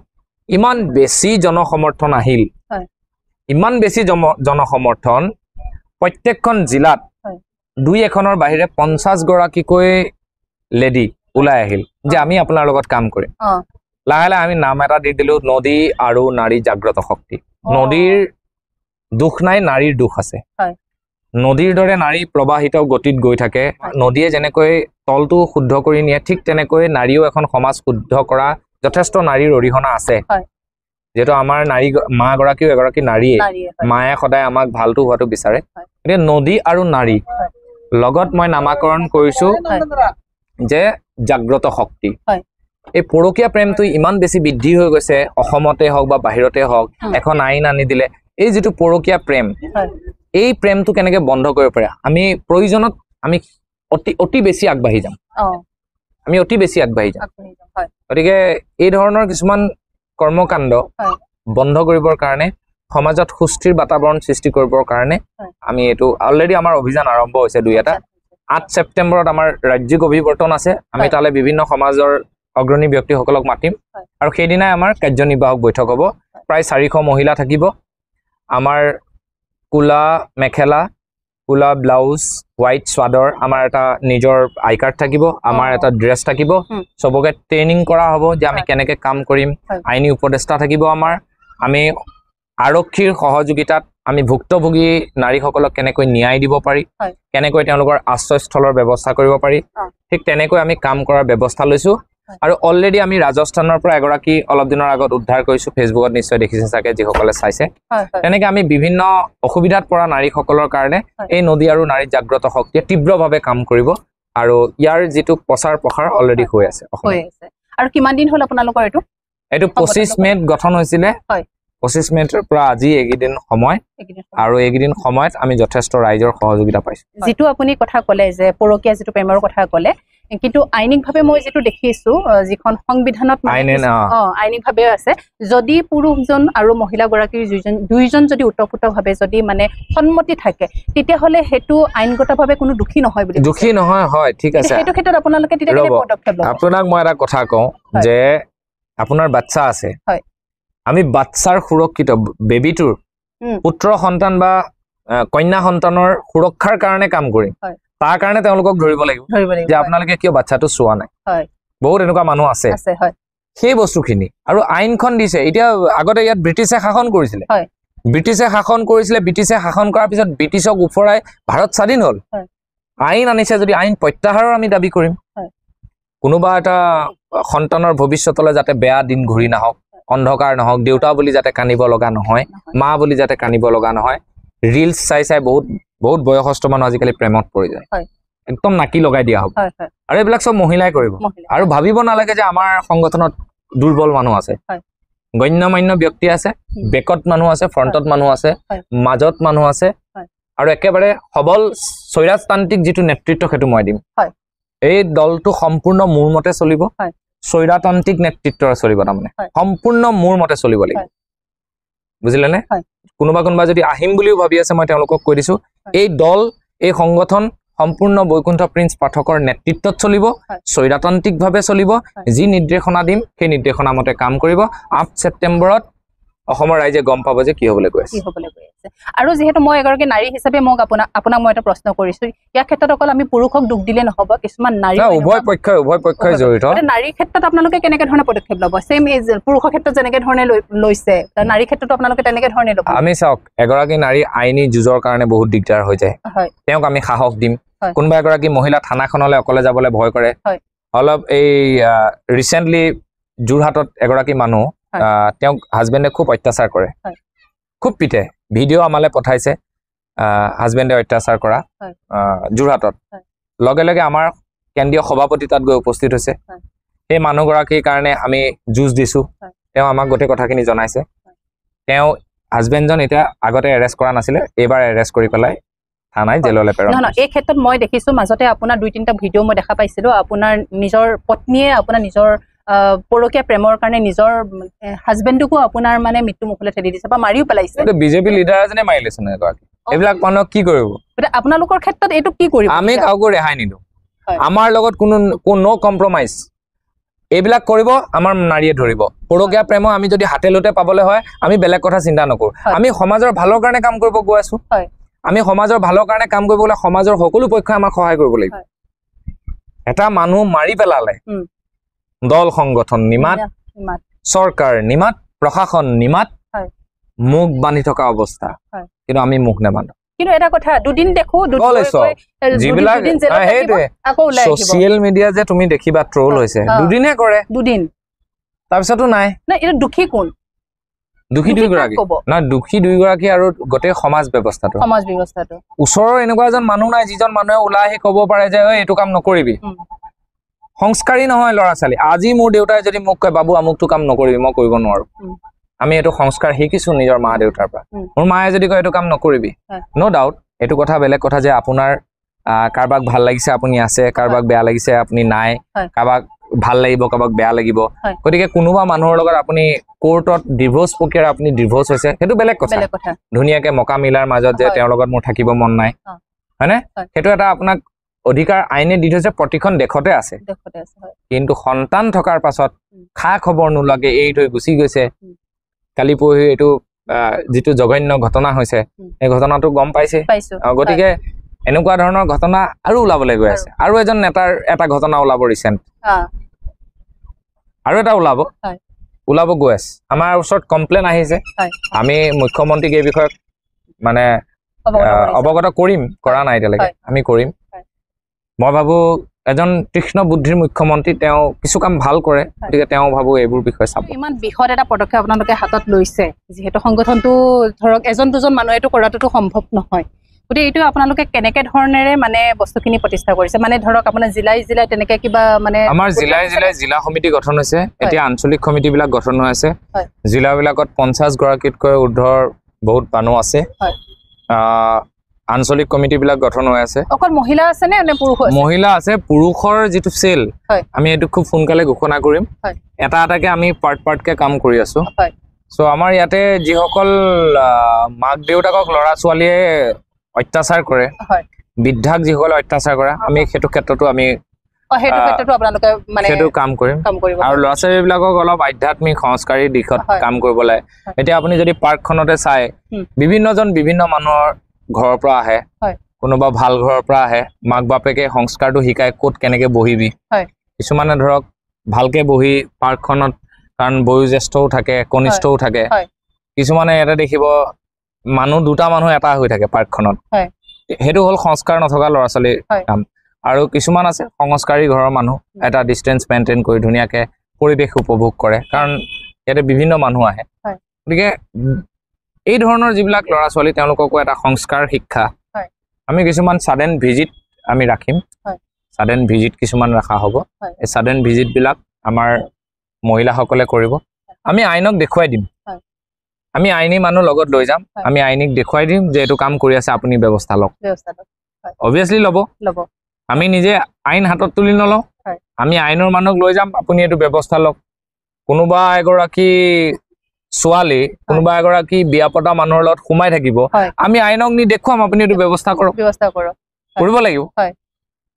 ইমান বেছি জনসমৰ্থন আহিল ইমান বেছি জনসমৰ্থন প্ৰত্যেকখন জিলাত দুই এখনৰ বাহিৰে 50 গৰাকীকৈ লেডি ওলাই আহিল যে আমি আপোনাৰ লগত কাম কৰিম লাহে লাহে আমি নাম এটা দি দিলো নদী আৰু নাৰী জাগ্ৰত শক্তি নদীৰ দুখ নাই নাৰীৰ দুখ আছে নদীৰ দৰে নাৰী প্ৰবাহিত গতিত গৈ থাকে নদীয়ে যেনেকৈ তলটো শুদ্ধ কৰি নিয়ে ঠিক তেনেকৈ নাৰীও এখন সমাজ শুদ্ধ কৰা যথেষ্ট নাৰীৰ অৰিহণা আছে যেটো আমাৰ নাৰী মা গৰাকীও এগৰাকী নাৰীয়ে মায়ে সদায় আমাক ভালটো হোৱাটো বিচাৰে কিন্তু নদী আৰু নাৰী লগত মই নামাকৰণ কৰিছো যে জাগ্ৰত শক্তি এই পৰকীয়া প্ৰেমটো ইমান বেছি বৃদ্ধি হৈ গৈছে অসমতে হওক বা বাহিৰতে হওক এখন আইন আনি দিলে এই যেটো পৰকীয়া প্ৰেম এই প্ৰেমটো কেনেকৈ বন্ধ কৰিব পাৰে আমি প্ৰয়োজনত আমি অতি বেছি আগবাঢ়ি যাম আমি অতি বেছি আগবাঢ়ি যাম গতিকে এই ধৰণৰ কিছুমান কৰ্মকাণ্ড বন্ধ কৰিবৰ কাৰণে সমাজত সুস্থিৰ বাতাবৰণ সৃষ্টি কৰিবৰ কাৰণে আমি এইটো অলৰেডি আমাৰ অভিযান আৰম্ভ হৈছে দুই এটা 8 ছেপ্টেম্বৰত আমাৰ ৰাজ্যিক অভিৱৰ্তন আছে আমি তালে বিভিন্ন সমাজৰ অগ্ৰণী ব্যক্তিসকলক মাতিম আৰু সেইদিনাই আমাৰ কাৰ্যনিৰ্বাহক বৈঠক হ'ব প্ৰায় 400 মহিলা থাকিব আমাৰ কুলা মেখেলা কুলা ব্লাউজ হোৱাইট স্বাদৰ আমাৰ এটা নিজৰ আই কাৰ্ড থাকিব আমাৰ এটা ড্ৰেছ থাকিব সবকে ট্ৰেইনিং কৰা হ'ব যে আমি কেনেকৈ কাম কৰিম আইনী উপদেষ্টা থাকিব আমাৰ আমি আৰক্ষীৰ সহযোগিতাত আমি ভুক্তভোগী নাৰীসকলক কেনেকৈ ন্যায় দিব পাৰি কেনেকৈ তেওঁলোকৰ আশ্ৰয়স্থলৰ ব্যৱস্থা কৰিব পাৰি ঠিক তেনেকৈ আমি কাম কৰাৰ ব্যৱস্থা লৈছো আৰু অলৰেডি আমি ৰাজস্থানৰ পৰা এগৰাকী অলপ দিনৰ আগত উদ্ধাৰ কৰিছো ফেচবুকত নিশ্চয় দেখিছে চাগে যিসকলে চাইছে তেনেকৈ আমি বিভিন্ন অসুবিধাত পৰা নাৰীসকলৰ কাৰণে এই নদী আৰু নাৰী জাগ্ৰত শক্তিয়ে তীব্ৰভাৱে কাম কৰিব আৰু ইয়াৰ যিটো প্ৰচাৰ প্ৰসাৰ অলৰেডি হৈ আছে আৰু কিমান দিন হ'ল আপোনালোকৰ এইটো 25 মে'ত গঠন হৈছিলে 25 মে'ৰ পৰা আজি এইকেইদিন সময় আৰু এইকেইদিন সময়ত আমি যথেষ্ট ৰাইজৰ সহযোগিতা পাইছো যিটো আপুনি কথা ক'লে যে পৰকীয়া যিটো প্ৰেমৰ কথা ক'লে কিন্তু আইনিকভাৱে মই যেটো দেখিছো যিখন সংবিধানত আইনিকভাৱে আছে যদি পুৰুষজন আৰু মহিলা গৰাকীৰ দুইজন যদি উত্তৰপুতভাৱে যদি মানে সন্মতি থাকে তেতিয়া হলে হেতু আইনগতভাৱে কোনো দুখী নহয় বুলি দুখী নহয় হয় ঠিক আছে হেতু ক্ষেত্ৰত আপোনালোকে তেতিয়া কি পদক্ষেপ লব আপোনাক মই এটা কথা কওঁ যে আপোনাৰ বাচ্চা আছে হয় আমি বাচ্চাৰ সুৰক্ষিত বেবিটোৰ পুত্ৰ সন্তান বা কন্যা সন্তানৰ সুৰক্ষাৰ কাৰণে কাম কৰিম তাৰ কাৰণে তেওঁলোকক ধৰিব লাগিব যে আপোনালোকে কিয় বাচ্চাটো চোৱা নাই বহুত এনেকুৱা মানুহ আছে সেই বস্তুখিনি আৰু আইনখন দিছে এতিয়া আগতে ইয়াত ব্ৰিটিছে শাসন কৰিছিলে ব্ৰিটিছে শাসন কৰাৰ পিছত ব্ৰিটিছক উফৰাই ভাৰত স্বাধীন হ'ল আইন আনিছে যদি আইন প্ৰত্যাহাৰৰ আমি দাবী কৰিম কোনোবা এটা সন্তানৰ ভৱিষ্যতলৈ যাতে বেয়া দিন ঘূৰি নাহক অন্ধকাৰ নহওক দেউতা বুলি যাতে কানিব লগা নহয় মা বুলি যাতে কানিব লগা নহয় ৰিলছ চাই বহুত বয়সস্থ মানুহ আজিকালি প্ৰেমত পৰি যায় একদম নাকি লগাই দিয়া হ'ব আৰু এইবিলাক সব মহিলাই কৰিব আৰু ভাবিব নালাগে যে আমাৰ সংগঠনত দুৰ্বল মানুহ আছে গণ্যমান্য ব্যক্তি আছে বেকত মানুহ আছে ফ্ৰণ্টত মানুহ আছে মাজত মানুহ আছে আৰু একেবাৰে সবল স্বৈৰাজতান্ত্ৰিক যিটো নেতৃত্ব সেইটো মই দিম এই দলটো সম্পূৰ্ণ মোৰ মতে চলিব স্বৈৰাজতান্ত্ৰিক নেতৃত্বৰ চলিব তাৰমানে সম্পূৰ্ণ মোৰ মতে চলিব লাগিব বুজিলে নে কোনোবা যদি আহিম বুলিও ভাবি আছে মই তেওঁলোকক কৈ দিছো এই দল এই সংগঠন সম্পূৰ্ণ বৈকুণ্ঠ প্ৰিন্স পাঠকৰ নেতৃত্বত চলিব স্বৈৰাজতান্ত্ৰিকভাৱে চলিব যি নিৰ্দেশনা দিম সেই নিৰ্দেশনা মতে কাম কৰিব 8 ছেপ্টেম্বৰত অসমৰ ৰাইজে গম পাব যে কি হ'বলৈ গৈ আছে আৰু যেহেতু মই এগৰাকী নাৰী হিচাপে মোক আপোনাক মই এটা প্ৰশ্ন কৰিছো ইয়াৰ ক্ষেত্ৰত অকল আমি পুৰুষক দুখ দিলে নহব কিছুমান নাৰী উভয় পক্ষই জড়িত নাৰীৰ ক্ষেত্ৰত আপোনালোকে কেনেকে ধৰণে পদক্ষেপ ল'ব সেম এজ পুৰুষৰ ক্ষেত্ৰত যেনেকে ধৰণে লৈছে নাৰীৰ ক্ষেত্ৰত আপোনালোকে তেনেকে ধৰণে ল'ব আমি চাওক এগৰাকী নাৰী আইনী যুঁজৰ কাৰণে বহুত দিগদাৰ হৈ যায় তেওঁক আমি সাহস দিম কোনোবা এগৰাকী মহিলা থানাখনলৈ অকলে যাবলৈ ভয় কৰে অলপ এই ৰিসেন্টলি যোৰহাটত এগৰাকী মানুহ তেওঁক হাজবেণ্ডে খুব অত্যাচাৰ কৰে খুব পিটে ভিডিঅ' আমালে পঠাইছে হাজবেণ্ডে অত্যাচাৰ কৰা যোৰহাটত লগে লগে আমাৰ কেন্দ্ৰীয় সভাপতি তাত গৈ উপস্থিত হৈছে সেই মানুহগৰাকীৰ কাৰণে আমি যুঁজ দিছো তেওঁ আমাক গোটেই কথাখিনি জনাইছে তেওঁ হাজবেণ্ডজন এতিয়া আগতে এৰেষ্ট কৰা নাছিলে এইবাৰ এৰেষ্ট কৰি পেলাই থানাই জেললৈ প্ৰেৰণ এই ক্ষেত্ৰত মই দেখিছো মাজতে আপোনাৰ 2-3টা ভিডিঅ' মই দেখা পাইছিলো আপোনাৰ নিজৰ পত্নীয়ে আপোনাৰ নিজৰ পৰকীয়া প্ৰেমৰ কাৰণে নিজৰ হাজবেণ্ডকো আপোনাৰ মানে মৃত্যু মুখলৈ ঠেলি দিছে বা মাৰিও পেলাইছে বিজেপি লিডাৰ এজনে মাৰিলেচোন এগৰাকী এইবিলাক মানুহক কি কৰিব আপোনালোকৰ ক্ষেত্ৰত এইটো কি কৰিব আমি কাকো ৰেহাই নিদিওঁ আমাৰ লগত কোনো কম্প্ৰমাইজ এইবিলাক কৰিব আমাৰ নাৰীয়ে ধৰিব পৰকীয়া প্ৰেম আমি যদি হাতে লোতে পাবলৈ হয় আমি বেলেগ কথা চিন্তা নকৰো আমি সমাজৰ ভালৰ কাৰণে কাম কৰিব গৈ আছো আমি সমাজৰ ভালৰ কাৰণে কাম কৰিব গ'লে সমাজৰ সকলো পক্ষই আমাক সহায় কৰিব লাগিব এটা মানুহ মাৰি পেলালে দল সংগঠন নিমাত চৰকাৰ নিমাত প্ৰশাসন নিমাত মুখ বান্ধি থকা অৱস্থা কিন্তু আমি মুখ নেবান্ধো কিন্তু এটা কথা দুদিন দেখো যিবিলাক ছচিয়েল মিডিয়া যে তুমি দেখিবা ট্ৰল হৈছে দুদিনহে কৰে তাৰপিছতো নাই এটা দুখী কোন দুখী দুইগৰাকী আৰু গোটেই সমাজ ব্যৱস্থাটো ওচৰৰ এনেকুৱা এজন মানুহ নাই যিজন মানুহে ওলাই আহি ক'ব পাৰে যে এইটো কাম নকৰিবি সংস্কাৰী নহয় ল'ৰা ছোৱালী আজি মোৰ দেউতাই যদি মোক কয় বাবু আমুকটো কাম নকৰিবি মই কৰিব নোৱাৰো আমি এইটো সংস্কাৰ শিকিছো নিজৰ মা দেউতাৰ পৰা মোৰ মায়ে যদি কয় এইটো কাম নকৰিবি নো ডাউট এইটো কথা বেলেগ কথা যে আপোনাৰ কাৰোবাক ভাল লাগিছে আপুনি আছে কাৰোবাক বেয়া লাগিছে আপুনি নাই কাৰোবাক ভাল লাগিব কাৰোবাক বেয়া লাগিব গতিকে কোনোবা মানুহৰ লগত আপুনি কোৰ্টত ডিভোৰ্স প্ৰক্ৰিয়াৰ আপুনি ডিভোৰ্স হৈছে সেইটো বেলেগ কথা ধুনীয়াকে মকা মিলাৰ মাজত যে তেওঁৰ লগত মোৰ থাকিব মন নাই হয়নে সেইটো এটা আপোনাক অধিকাৰ আইনে দি থৈছে প্ৰতিখন দেশতে আছে কিন্তু সন্তান থকাৰ পাছত খা খবৰ নোলাগে এৰি থৈ গুচি গৈছে কালি পৰহি এইটো যিটো জঘন্য ঘটনা হৈছে এই ঘটনাটো গম পাইছে গতিকে এনেকুৱা ধৰণৰ ঘটনা আৰু ওলাবলৈ গৈ আছে আৰু এজন নেতাৰ এটা ঘটনা ওলাব ৰিসেন্ট আৰু এটা ওলাব গৈ আছে আমাৰ ওচৰত কমপ্লেইন আহিছে আমি মুখ্যমন্ত্ৰীক এই বিষয়ত মানে অৱগত কৰিম কৰা নাই এতিয়ালৈকে আমি কৰিম মই ভাবো এজন তীক্ষ্ণ বুদ্ধিৰ মুখ্যমন্ত্ৰী তেওঁ কিছু কাম ভাল কৰে গতিকে তেওঁ ভাবো এইবোৰ বিষয়ে চাব ইমান বৃহৎ এটা পদক্ষেপ আপোনালোকে হাতত লৈছে যিহেতু সংগঠনটো ধৰক এজন দুজন মানুহেটো কৰাটোতো সম্ভৱ নহয় গতিকে এইটো আপোনালোকে কেনেকে ধৰণেৰে মানে বস্তুখিনি প্ৰতিষ্ঠা কৰিছে মানে ধৰক আপোনাৰ জিলাই জিলাই তেনেকে কিবা মানে আমাৰ জিলাই জিলাই জিলা সমিতি গঠন হৈছে এতিয়া আঞ্চলিক সমিতিবিলাক গঠন হৈ আছে জিলাবিলাকত 50 গৰাকীতকৈ ঊৰ্ধৰ বহুত মানুহ আছে আঞ্চলিক কমিটিবিলাক গঠন হৈ আছে অকল মহিলা আছে নে পুৰুষ আছে মহিলা আছে পুৰুষৰ যেটো সেল আমি এটো খুব সোনকালে ঘোষণা কৰিম এটা এটাকে আমি পাৰ্টকে কাম কৰি আছো সো আমাৰ ইয়াতে যিসকল মাক দেউতাকক লৰা ছোৱালীয়ে অত্যাচাৰ কৰে বিদ্যাক যিসকল অত্যাচাৰ কৰে আমি হেতু ক্ষেত্ৰটো আমি হেতু ক্ষেত্ৰটো আপোনালোকে মানে হেতু কাম কৰিম আৰু লৰা ছোৱালীবিলাকক অলপ আধ্যাত্মিক সংস্কাৰী দিশত কাম কৰিব লাগে এতিয়া আপুনি যদি পাৰ্কখনতে চাই বিভিন্ন মানুহৰ ঘৰৰ পৰা আহে কোনোবা ভাল ঘৰৰ পৰা আহে মাক বাপেকে সংস্কাৰটো শিকায় ক'ত কেনেকে বহিবি কিছুমানে ধৰক ভালকে বহি পাৰ্কখনত কাৰণ বয়োজ্যেষ্ঠও থাকে কনিষ্ঠও থাকে কিছুমানে এটা দেখিব মানুহ দুটা মানুহ এটা হৈ থাকে পাৰ্কখনত হেতু হল সংস্কাৰ নথকা ল'ৰা ছোৱালী কাম আৰু কিছুমান আছে সংস্কাৰী ঘৰৰ মানুহ এটা ডিসটেন্স মেইনটেইন কৰি ধুনিয়াকে পৰিবেশ উপভোগ কৰে কাৰণ ইয়াতে বিভিন্ন মানুহ আহে গতিকে এই ধৰণৰ যিবিলাক ল'ৰা ছোৱালী তেওঁলোককো এটা সংস্কাৰ শিক্ষা আমি কিছুমান সাডেন ভিজিট আমি ৰাখিম সাডেন ভিজিট কিছুমান ৰাখা হ'ব এই সাডেন ভিজিট বিলাক আমাৰ মহিলাসকলে কৰিব আমি আইনক দেখুৱাই দিম আমি আইনী মানুহ লগত লৈ যাম আমি আইনিক দেখুৱাই দিম যে এটো কাম কৰি আছে আপুনি ব্যৱস্থা লওক অবভিয়াসলি লব আমি নিজে আইন হাতত তুলি নলওঁ আমি আইনৰ মানুহক লৈ যাম আপুনি এটো ব্যৱস্থা লওক কোনোবা এগৰাকী ছোৱালী কোনোবা এগৰাকী বিয়া পতা মানুহৰ লগত সোমাই থাকিব আমি আইনক নি দেখুৱাম আপুনি এটো ব্যৱস্থা কৰক কৰিব লাগিব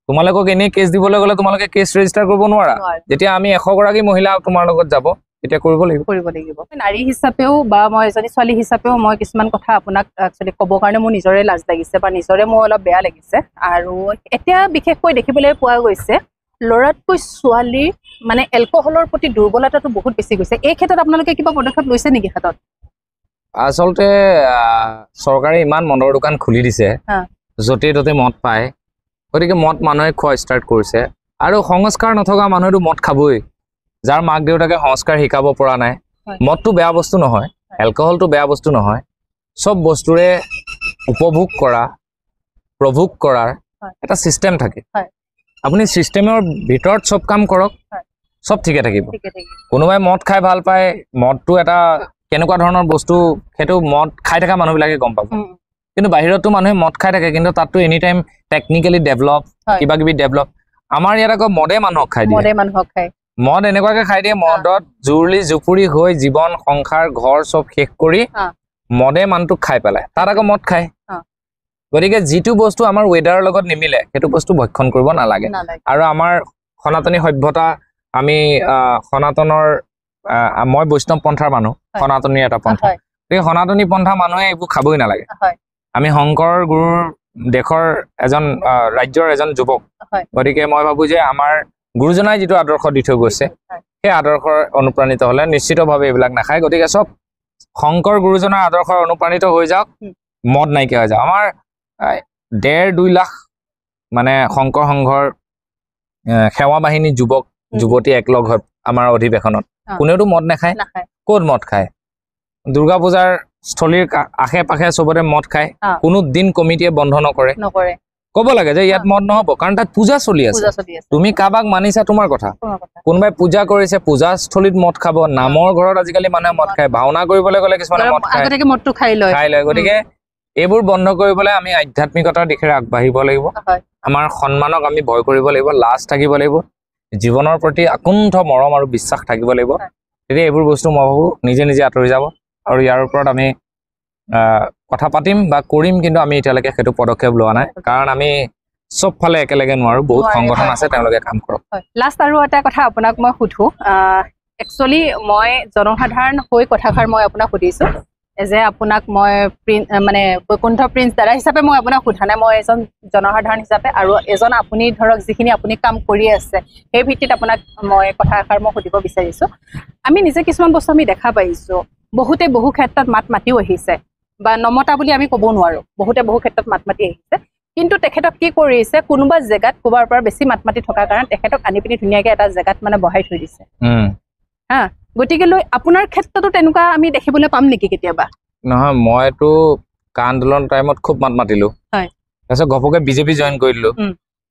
তোমালোকক এনে কেছ দিবলৈ গলে তোমালোকে কেছ ৰেজিষ্টাৰ কৰিব নোৱাৰা যেতিয়া আমি 100 গৰাকী মহিলা তোমাৰ লগত যাব এতিয়া কৰিব লাগিব নাৰী হিচাপেও বা মই এজনী ছোৱালী হিচাপেও মই কিছুমান কথা আপোনাক একচুয়ালি ক'ব কাৰণে মোৰ নিজৰে লাজ লাগিছে বা নিজৰে মোৰ অলপ বেয়া লাগিছে আৰু এতিয়া বিশেষকৈ দেখিবলৈ পোৱা গৈছে লৰাতকৈ ছোৱালী মানে এলকহলৰ প্ৰতি দুৰ্বলতাটো বহুত বেছি গৈছে এই ক্ষেত্ৰত আপোনালোকে কিবা পদক্ষেপ লৈছে নেকি হাতত আসলতে চৰকাৰে ইমান মদৰ দোকান খুলি দিছে যতে ততে মদ পায় গতিকে মদ মানুহে খোৱা ষ্টাৰ্ট কৰিছে আৰু সংস্কাৰ নথকা মানুহেটো মদ খাবই যাৰ মাক দেউতাকে সংস্কাৰ শিকাব পৰা নাই মদটো বেয়া বস্তু নহয় এলকহলটো বেয়া বস্তু নহয় সব বস্তুৰে উপভোগ কৰা প্ৰভোগ কৰাৰ এটা সিস্টেম থাকে আপুনি সিস্টেমৰ ভিতৰত সব কাম কৰক সব ঠিকে থাকিব কোনোবাই মদ খাই ভাল পায় মদটো এটা কেনেকুৱা ধৰণৰ বস্তু হেতু মদ খাই থকা মানুহবিলাকে গম পাব কিন্তু বাহিৰতো মানুহে মদ খাই থাকে কিন্তু তাতটো এনি টাইম টেকনিক্যালি ডেভেলপ কিবা কিবি ডেভেলপ আমাৰ ইয়াত আকৌ মদে মানুহক খাই দিয়ে মদ এনেকুৱাকে খাই দিয়ে মদত জুৰলি জুপুৰি হৈ জীৱন সংসাৰ ঘৰ সব শেষ কৰি মদে মানুহক খাই পেলায় তাত আকৌ মদ খায় গতিকে যিটো বস্তু আমাৰ ওয়েদাৰৰ লগত নিমিলে হেতু বস্তু ভক্ষণ কৰিব নালাগে আৰু আমাৰ সনাতনী সভ্যতা আমি সনাতনৰ মই বৈষ্ণৱ পন্থাৰ মানুহ সনাতনী এটা পন্থা এই সনাতনী পন্থা মানুহে এইবোৰ খাবই নালাগে আমি শংকৰ গুৰুৰ দেশৰ এজন ৰাজ্যৰ এজন যুৱক গতিকে মই ভাবো যে আমাৰ গুৰুজনাই যেটো আদৰ্শ দি থৈ গৈছে সেই আদৰ্শৰ অনুপ্ৰাণিত হলে নিশ্চিতভাৱে এইবিলাক নাখায় গতিকে সব শংকৰ গুৰুজনাৰ আদৰ্শৰ অনুপ্ৰাণিত হৈ যাওক মদ নাইকিয়া হৈ যাওক আমাৰ 1.5-2 লাখ মানে শংকৰ সংঘৰ সেৱা বাহিনী যুৱক যুৱতী একলগ হয় আমাৰ অধিবেশনত কোনেওটো মদ নাখায় ক'ত মদ খায় দুৰ্গা পূজাৰ স্থলীৰ আশে পাশে সবতে মদ খায় কোনো দিন কমিটিয়ে বন্ধ নকৰে ক'ব লাগে যে ইয়াত মদ নহব কাৰণ তাত পূজা চলি আছে তুমি কাবাক মানিছা তোমাৰ কথা কোনবাই পূজা কৰিছে পূজা স্থলীত মদ খাব নামৰ ঘৰত আজিকালি মানুহে মদ খায় ভাওনা কৰিবলৈ গলে কিছুমানে মদ খায় আগতে মদটো খাই লয় গতিকে এইবোৰ বন্ধ কৰিবলৈ আমি আধ্যাত্মিকতাৰ দিশে আগবাঢ়িব লাগিব আমাৰ সন্মানক আমি ভয় কৰিব লাগিব লাজ থাকিব লাগিব জীৱনৰ প্ৰতি আকুণ্ঠ মৰম আৰু বিশ্বাস থাকিব লাগিব তেতিয়া এইবোৰ বস্তু মই ভাবো নিজে নিজে আঁতৰি যাব আৰু ইয়াৰ ওপৰত আমি কথা পাতিম বা কৰিম কিন্তু আমি এতিয়ালৈকে হেতু পদক্ষেপ লোৱা নাই কাৰণ আমি সব ফালে একেলগে নোৱাৰো বহুত সংগঠন আছে তেওঁলোকে কাম কৰক লাষ্ট আৰু এটা কথা আপোনাক মই সুধো একচুয়ালি মই জনসাধাৰণ হৈ কথাষাৰ মই আপোনাক সুধিছো যে আপোনাক মই মানে বৈকুণ্ঠ প্ৰিন্স দাদা হিচাপে মই আপোনাক সোধা নাই মই এজন জনসাধাৰণ হিচাপে আৰু এজন আপুনি ধৰক যিখিনি আপুনি কাম কৰি আছে সেই ভিত্তিত আপোনাক মই কথাষাৰ মই সুধিব বিচাৰিছো আমি নিজে কিছুমান বস্তু আমি দেখা পাইছো বহুতে বহু ক্ষেত্ৰত মাত মাতিও আহিছে বা নমতা বুলি আমি ক'ব নোৱাৰো বহুতে বহু ক্ষেত্ৰত মাত মাতি আহিছে কিন্তু তেখেতক কি কৰিছে কোনোবা জেগাত কোবাৰ পৰা বেছি মাতি থকাৰ কাৰণে তেখেতক আনি পিনি ধুনীয়াকে এটা জেগাত মানে বহাই থৈ দিছে হা গতিকে লৈ আপোনাৰ ক্ষেত্ৰতো তেনেকুৱা আমি দেখিবলৈ পাম নেকি কেতিয়াবা নহয় মইতো আন্দোলন টাইমত খুব মাতিলো তাৰপিছত ঘপকে বিজেপি জইন কৰি দিলো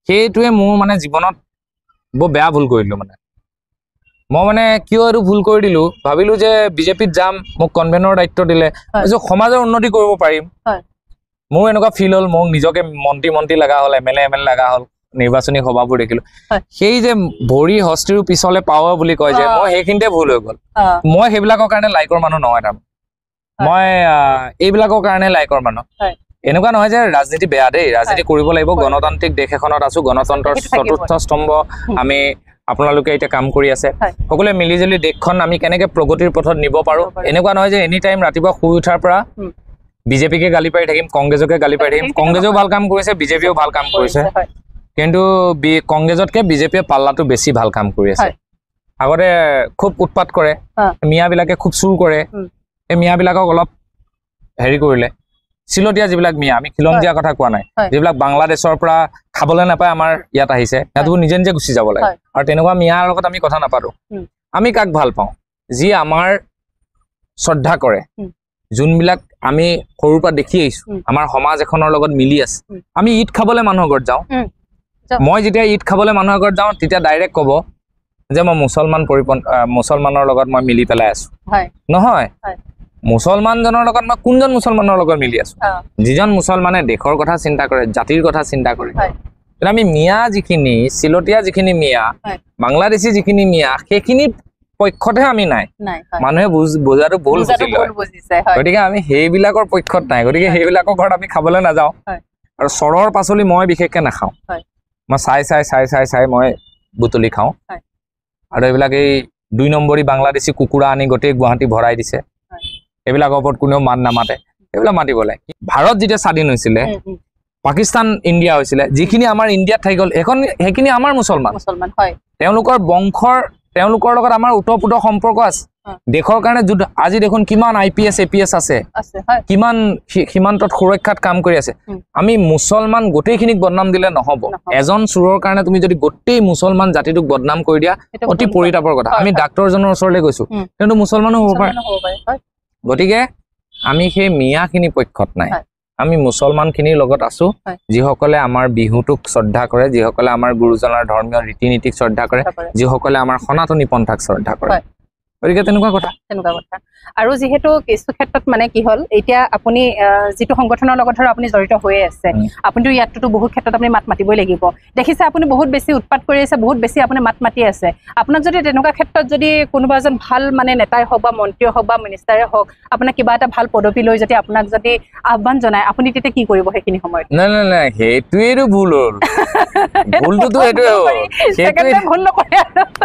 সেইটোৱে মোৰ মানে জীৱনত বৰ বেয়া ভুল কৰিলো মানে মই মানে কিয় এইটো ভুল কৰি দিলো ভাবিলো যে বিজেপিত যাম মোক কনভেনৰ দায়িত্ব দিলে সমাজৰ উন্নতি কৰিব পাৰিম মোৰ এনেকুৱা ফিল হ'ল মোক নিজকে মন্ত্ৰী লগা হ'ল এমএলএ লগা হ'ল নিৰ্বাচনী সভাবোৰ দেখিলো সেই যে ভৰি হস্তিৰ পিছলে পাৱাৰ বুলি কয় যে মই সেইখিনিতে ভুল হৈ গ'ল মই সেইবিলাকৰ কাৰণে লাইকৰ মানুহ নহয় তাৰ মই এইবিলাকৰ কাৰণে লাইকৰ মানুহ এনেকুৱা নহয় যে ৰাজনীতি বেয়া দেই ৰাজনীতি কৰিব লাগিব গণতান্ত্ৰিক দেশ এখনত আছো গণতন্ত্ৰৰ চতুৰ্থ স্তম্ভ আমি আপোনালোকে এতিয়া কাম কৰি আছে সকলোৱে মিলিজুলি দেশখন আমি কেনেকে প্ৰগতিৰ পথত নিব পাৰো এনেকুৱা নহয় যে এনি টাইম ৰাতিপুৱা শুই উঠাৰ পৰা বিজেপিকে গালি পাৰি থাকিম কংগ্ৰেছকে গালি পাৰি থাকিম কংগ্ৰেছেও ভাল কাম কৰিছে বিজেপিও ভাল কাম কৰিছে কিন্তু কংগ্ৰেছতকে বিজেপিয়ে পাল্লাটো বেছি ভাল কাম কৰি আছে আগতে খুব উৎপাত কৰে মিয়াবিলাকে খুব চুৰ কৰে এই মিয়াবিলাকক অলপ হেৰি কৰিলে চিলতীয়া যিবিলাক মিয়া আমি খিলঞ্জীয়া কথা কোৱা নাই যিবিলাক বাংলাদেশৰ পৰা খাবলৈ নাপায় আমাৰ ইয়াত আহিছে সিহঁতবোৰ নিজে নিজে গুচি যাব লাগে আৰু তেনেকুৱা মিয়াৰ লগত আমি কথা নাপাতো আমি কাক ভাল পাওঁ যি আমাৰ শ্ৰদ্ধা কৰে যোনবিলাক আমি সৰুৰ পৰা দেখি আহিছো আমাৰ সমাজ এখনৰ লগত মিলি আছে আমি ঈদ খাবলৈ মানুহৰ ঘৰত যাওঁ মই যেতিয়া ঈদ খাবলৈ মানুহৰ ঘৰত যাওঁ তেতিয়া ডাইৰেক্ট ক'ব যে মই মুছলমানৰ লগত মই মিলি পেলাই আছো নহয় মুছলমানজনৰ লগত মই কোনজন মুছলমানৰ লগত মিলি আছো যিজন মুছলমানে দেশৰ কথা চিন্তা কৰে জাতিৰ কথা চিন্তা কৰে আমি মিয়া যিখিনি চিলতীয়া যিখিনি মিয়া বাংলাদেশী যিখিনি মিয়া সেইখিনি পক্ষতহে আমি নাই মানুহে বুজাটো ভুল বুজিছে গতিকে আমি সেইবিলাকৰ পক্ষত নাই গতিকে সেইবিলাকৰ ঘৰত আমি খাবলৈ নাযাওঁ আৰু চৰৰ পাচলি মই বিশেষকে নাখাওঁ মই চাই মই বুটলি খাওঁ আৰু এইবিলাক এই 2 নম্বৰী বাংলাদেশী কুকুৰা আনি গোটেই গুৱাহাটী ভৰাই দিছে এইবিলাকৰ ওপৰত কোনেও মাত নামাতে এইবিলাক মাতিব লাগে ভাৰত যেতিয়া স্বাধীন হৈছিলে পাকিস্তান ইণ্ডিয়া হৈছিলে যিখিনি আমাৰ ইণ্ডিয়াত থাকি গ'ল সেইখিনি আমাৰ মুছলমান তেওঁলোকৰ বংশৰ তেওঁলোকৰ লগত আমাৰ উতঃপুত সম্পৰ্ক আছে দেশৰ কাৰণে যুদ্ধ আজি দেখোন কিমান IPS APS আছে কিমান সীমান্তত সুৰক্ষাত কাম কৰি আছে আমি মুছলমান গোটেইখিনিক বদনাম দিলে নহব এজন চুৰৰ কাৰণে তুমি যদি গোটেই মুছলমান জাতিটোক বদনাম কৰি দিয়া অতি পৰিতাপৰ কথা আমি ডাক্তৰজনৰ ওচৰলৈ গৈছো কিন্তু মুছলমানো হ'ব পাৰে গতিকে আমি সেই মিয়াখিনি পক্ষত নাই আমি মুছলমান খিনিৰ লগত আছো যিসকলে আমাৰ বিহুটোক শ্ৰদ্ধা কৰে যিসকলে আমাৰ গুৰুজনাৰ ধৰ্মীয় ৰীতি নীতিক শ্ৰদ্ধা কৰে যিসকলে আমাৰ সনাতনী পন্থাক শ্ৰদ্ধা কৰে গতিকে তেনেকুৱা কথা আৰু যিহেতু কিছু ক্ষেত্ৰত মানে কি হ'ল এতিয়া আপুনি যিটো সংগঠনৰ লগত ধৰ আপুনি জড়িত হৈ আছে আপুনিতো ইয়াততো বহুত ক্ষেত্ৰত আপুনি মাত মাতিবই লাগিব দেখিছে আপুনি বহুত বেছি উৎপাত কৰি আছে বহুত বেছি আপুনি মাত মাতি আছে আপোনাক যদি তেনেকুৱা ক্ষেত্ৰত যদি কোনোবা এজন ভাল মানে নেতাই হওক বা মন্ত্ৰীয়ে হওক বা মিনিষ্টাৰে হওক আপোনাক কিবা এটা ভাল পদবী লৈ যদি আপোনাক যদি আহ্বান জনায় আপুনি তেতিয়া কি কৰিব সেইখিনি সময়ত নাই সেইটোৱেইটো ভুল হ'ল ভুলটোতো এইটোৱে ভুল নকৰে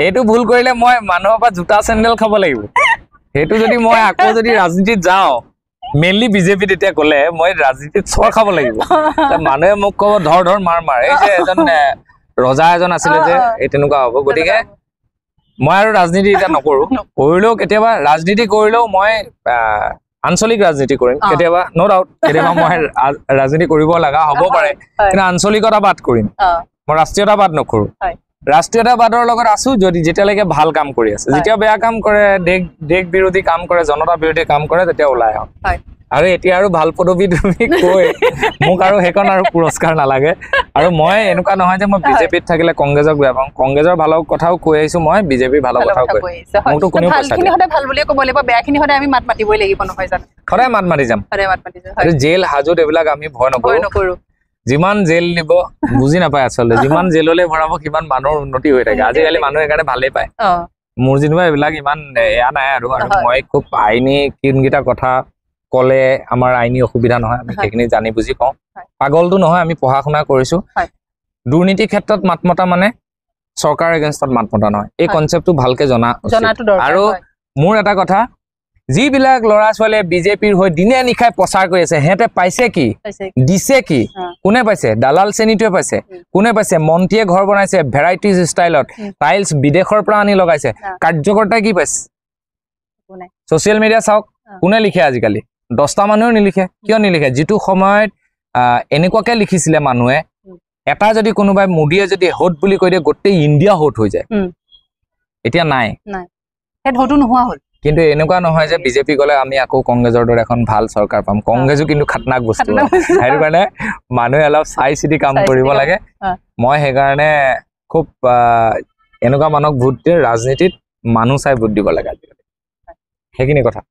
এইটো ভুল কৰিলে মই মানুহৰ পৰা জোতা চেণ্ডেল খাব লাগিব সেইটো যদি মই আকৌ যদি ৰাজনীতিত যাওঁ মেইনলি বিজেপি তেতিয়া ক'লে মই ৰাজনীতিত চৰ খাব লাগিব মানুহে মোক ক'ব ধৰ মাৰ এই যে এজন ৰজা এজন আছিলে যে এই তেনেকুৱা হ'ব গতিকে মই আৰু ৰাজনীতি এতিয়া নকৰো কৰিলেও কেতিয়াবা ৰাজনীতি কৰিলেও মই আঞ্চলিক ৰাজনীতি কৰিম কেতিয়াবা ন' ডাউট কেতিয়াবা মই ৰাজনীতি কৰিব লগা হ'ব পাৰে কিন্তু আঞ্চলিকতাবাদ কৰিম মই ৰাষ্ট্ৰীয়তাবাদ নকৰো ৰাষ্ট্ৰীয়তাবাদৰ লগত আছো যদি যেতিয়ালৈকে ভাল কাম কৰি আছে যেতিয়া বেয়া কাম কৰে দেশ বিৰোধী কাম কৰে জনতা বিৰোধী কাম কৰে তেতিয়া ওলাই আহক আৰু এতিয়া আৰু ভাল পদবী তুমি কৈ মোক আৰু সেইখন আৰু পুৰস্কাৰ নালাগে আৰু মই এনেকুৱা নহয় যে মই বিজেপিত থাকিলে কংগ্ৰেছক বেয়া পাওঁ কংগ্ৰেছৰ ভালৰ কথাও কৈ আহিছো মই বিজেপিৰ ভালৰ কথাও কৈ মোকতো কোনেও পইচা দিয়ে সদায় ভাল বুলিয়ে ক'ব লাগিব বেয়াখিনি সদায় আমি মাত মাতিবই লাগিব নহয় জানো সদায় মাত মাতি যাম আৰু জেল হাজত এইবিলাক আমি ভয় নকৰো যিমান জেল নিব বুজি নাপায় আচলতে যিমান জেললৈ ভৰাব সিমান মানুহৰ উন্নতি হৈ থাকে আজিকালি মানুহে সেইকাৰণে ভালেই পায় মোৰ যেনিবা এইবিলাক ইমান এয়া নাই আৰু মই খুব আইনী কোনকেইটা কথা ক'লে আমাৰ আইনী অসুবিধা নহয় আমি সেইখিনি জানি বুজি পাওঁ পাগলটো নহয় আমি পঢ়া শুনা কৰিছো দুৰ্নীতিৰ ক্ষেত্ৰত মাত মতা মানে চৰকাৰ এগেইনষ্টত মাত মতা নহয় এই কনচেপ্টটো ভালকে জনা আৰু মোৰ এটা কথা যিবিলাক ল'ৰা ছোৱালীয়ে বিজেপিৰ হৈ দিনে নিশাই প্ৰচাৰ কৰি আছে সিহঁতে পাইছে কি দিছে কি কোনে পাইছে দালাল শ্ৰেণীটোৱে পাইছে কোনে পাইছে মন্ত্ৰীয়ে ঘৰ বনাইছে ভেৰাইটিজ ষ্টাইলত টাইলছ বিদেশৰ পৰা আনি লগাইছে কাৰ্যকৰ্তাই কি পাইছে ছ'চিয়েল মিডিয়া চাওক কোনে লিখে আজিকালি 10টা মানুহেও নিলিখে কিয় নিলিখে যিটো সময়ত এনেকুৱাকে লিখিছিলে মানুহে এটা যদি কোনোবাই মোদীয়ে যদি হোট বুলি কৈ দিয়ে গোটেই ইণ্ডিয়া হোট হৈ যায় এতিয়া নাই সেই ঢৌটো নোহোৱা হ'ল কিন্তু এনেকুৱা নহয় যে বিজেপি গলে আমি আকৌ কংগ্ৰেছৰ দৰে এখন ভাল চৰকাৰ পাম কংগ্ৰেছো কিন্তু খাতনাক বস্তু সেইটো কাৰণে মানুহে অলপ চাই চিতি কাম কৰিব লাগে মই সেইকাৰণে খুব এনেকুৱা মানুহক ভোট দিয়ে ৰাজনীতিত মানুহ চাই ভোট দিব লাগে আজিকালি সেইখিনি কথা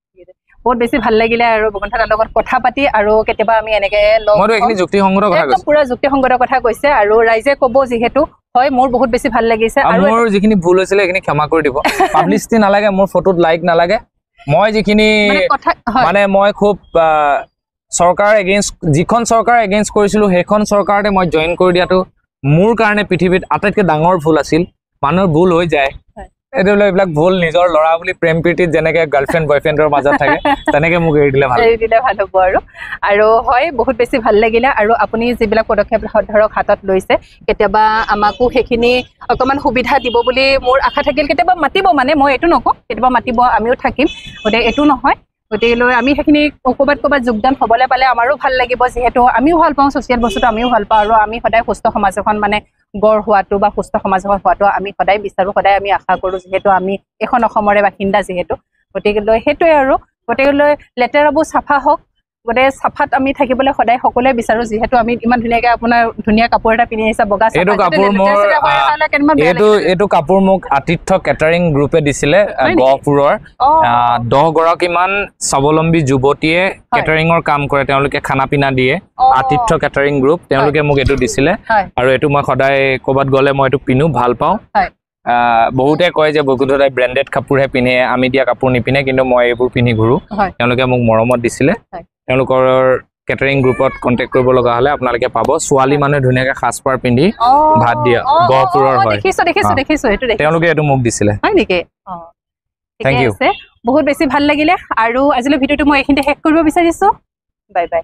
বহুত বেছি ভাল লাগিলে আৰু বগনথাৰ লগত কথা পাতি আৰু কেতিয়াবা আমি এনেকে মইতো এইখিনি যুক্তিসংগত কথা কৈছো পুৰা যুক্তিসংগত কথা কৈছে আৰু ৰাইজে ক'ব যিহেতু হয় মোৰ বহুত বেছি ভাল লাগিছে আৰু মোৰ যিখিনি ভুল হৈছিলে সেইখিনি ক্ষমা কৰি দিব পাব্লিচিটি নালাগে মোৰ ফটোত লাইক নালাগে মই যিখিনি মানে মই খুব চৰকাৰ এগেইনষ্ট যিখন চৰকাৰ এগেইনষ্ট কৰিছিলো সেইখন চৰকাৰতে মই জইন কৰি দিয়াটো মোৰ কাৰণে পৃথিৱীত আটাইতকৈ ডাঙৰ ভুল আছিল মানুহৰ ভুল হৈ যায় এইবিলাক ভুল নিজৰ ল'ৰা বুলি প্ৰেম প্ৰীতিত যেনেকে গাৰ্লফ্ৰেণ্ড বয়ফ্ৰেণ্ডৰ মাজত থাকে তেনেকে মোক এৰি দিলে ভাল হ'ব আৰু হয় বহুত বেছি ভাল লাগিলে আৰু আপুনি যিবিলাক পদক্ষেপ ধৰক হাতত লৈছে কেতিয়াবা আমাকো সেইখিনি অকণমান সুবিধা দিব বুলি মোৰ আশা থাকিল কেতিয়াবা মাতিব মানে মই এইটো নকওঁ কেতিয়াবা মাতিব আমিও থাকিম গতিকে এইটো নহয় গতিকে আমি সেইখিনি ক'ৰবাত যোগদান হ'বলৈ পালে আমাৰো ভাল লাগিব যিহেতু আমিও ভাল পাওঁ ছ'চিয়েল বস্তুটো আমিও ভাল পাওঁ আৰু আমি সদায় সুস্থ সমাজ এখন মানে গঢ় হোৱাটো বা সুস্থ সমাজ এখন হোৱাটো আমি সদায় বিচাৰোঁ সদায় আমি আশা কৰোঁ যিহেতু আমি এখন অসমৰে বাসিন্দা যিহেতু গতিকে সেইটোৱে আৰু গতিকে লেতেৰাবোৰ চাফা হওক গতিকে চাফাত আমি থাকিবলৈ সদায় সকলোৱে বিচাৰোঁ যিহেতু আমি ইমান ধুনীয়াকৈ আপোনাৰ ধুনীয়া কাপোৰ এটা পিন্ধি আহিছে বগা এইটো কাপোৰ মোক আতিথ্য কেটাৰিং গ্ৰুপে দিছিলে গহপুৰৰ 10 গৰাকীমান স্বাৱলম্বী যুৱতীয়ে কেটাৰিঙৰ কাম কৰে তেওঁলোকে খানা পিনা দিয়ে আতিথ্য কেটাৰিং গ্ৰুপ তেওঁলোকে মোক এইটো দিছিলে আৰু এইটো মই সদায় ক'ৰবাত গ'লে মই এইটো পিন্ধো ভাল পাওঁ বহুতে কয় যে বগুদাই ব্ৰেণ্ডেড কাপোৰহে পিন্ধে আমি দিয়া কাপোৰ নিপিন্ধে কিন্তু মই এইবোৰ পিন্ধি ঘূৰো তেওঁলোকে মোক মৰমত দিছিলে তেওঁলোকৰ কেটাৰিং গ্ৰুপত কণ্টেক্ট কৰিব লগা হ'লে আপোনালোকে পাব ছোৱালী মানুহে ধুনীয়াকৈ সাজপাৰ পিন্ধি ভাত দিয়ে গহপুৰৰ হয় তেওঁলোকে এইটো মোক দিছিলে থেংক ইউ বহুত বেছি ভাল লাগিলে আৰু আজিলৈ ভিডিঅ'টো মই এইখিনিতে শেষ কৰিব বিচাৰিছোঁ বাই বাই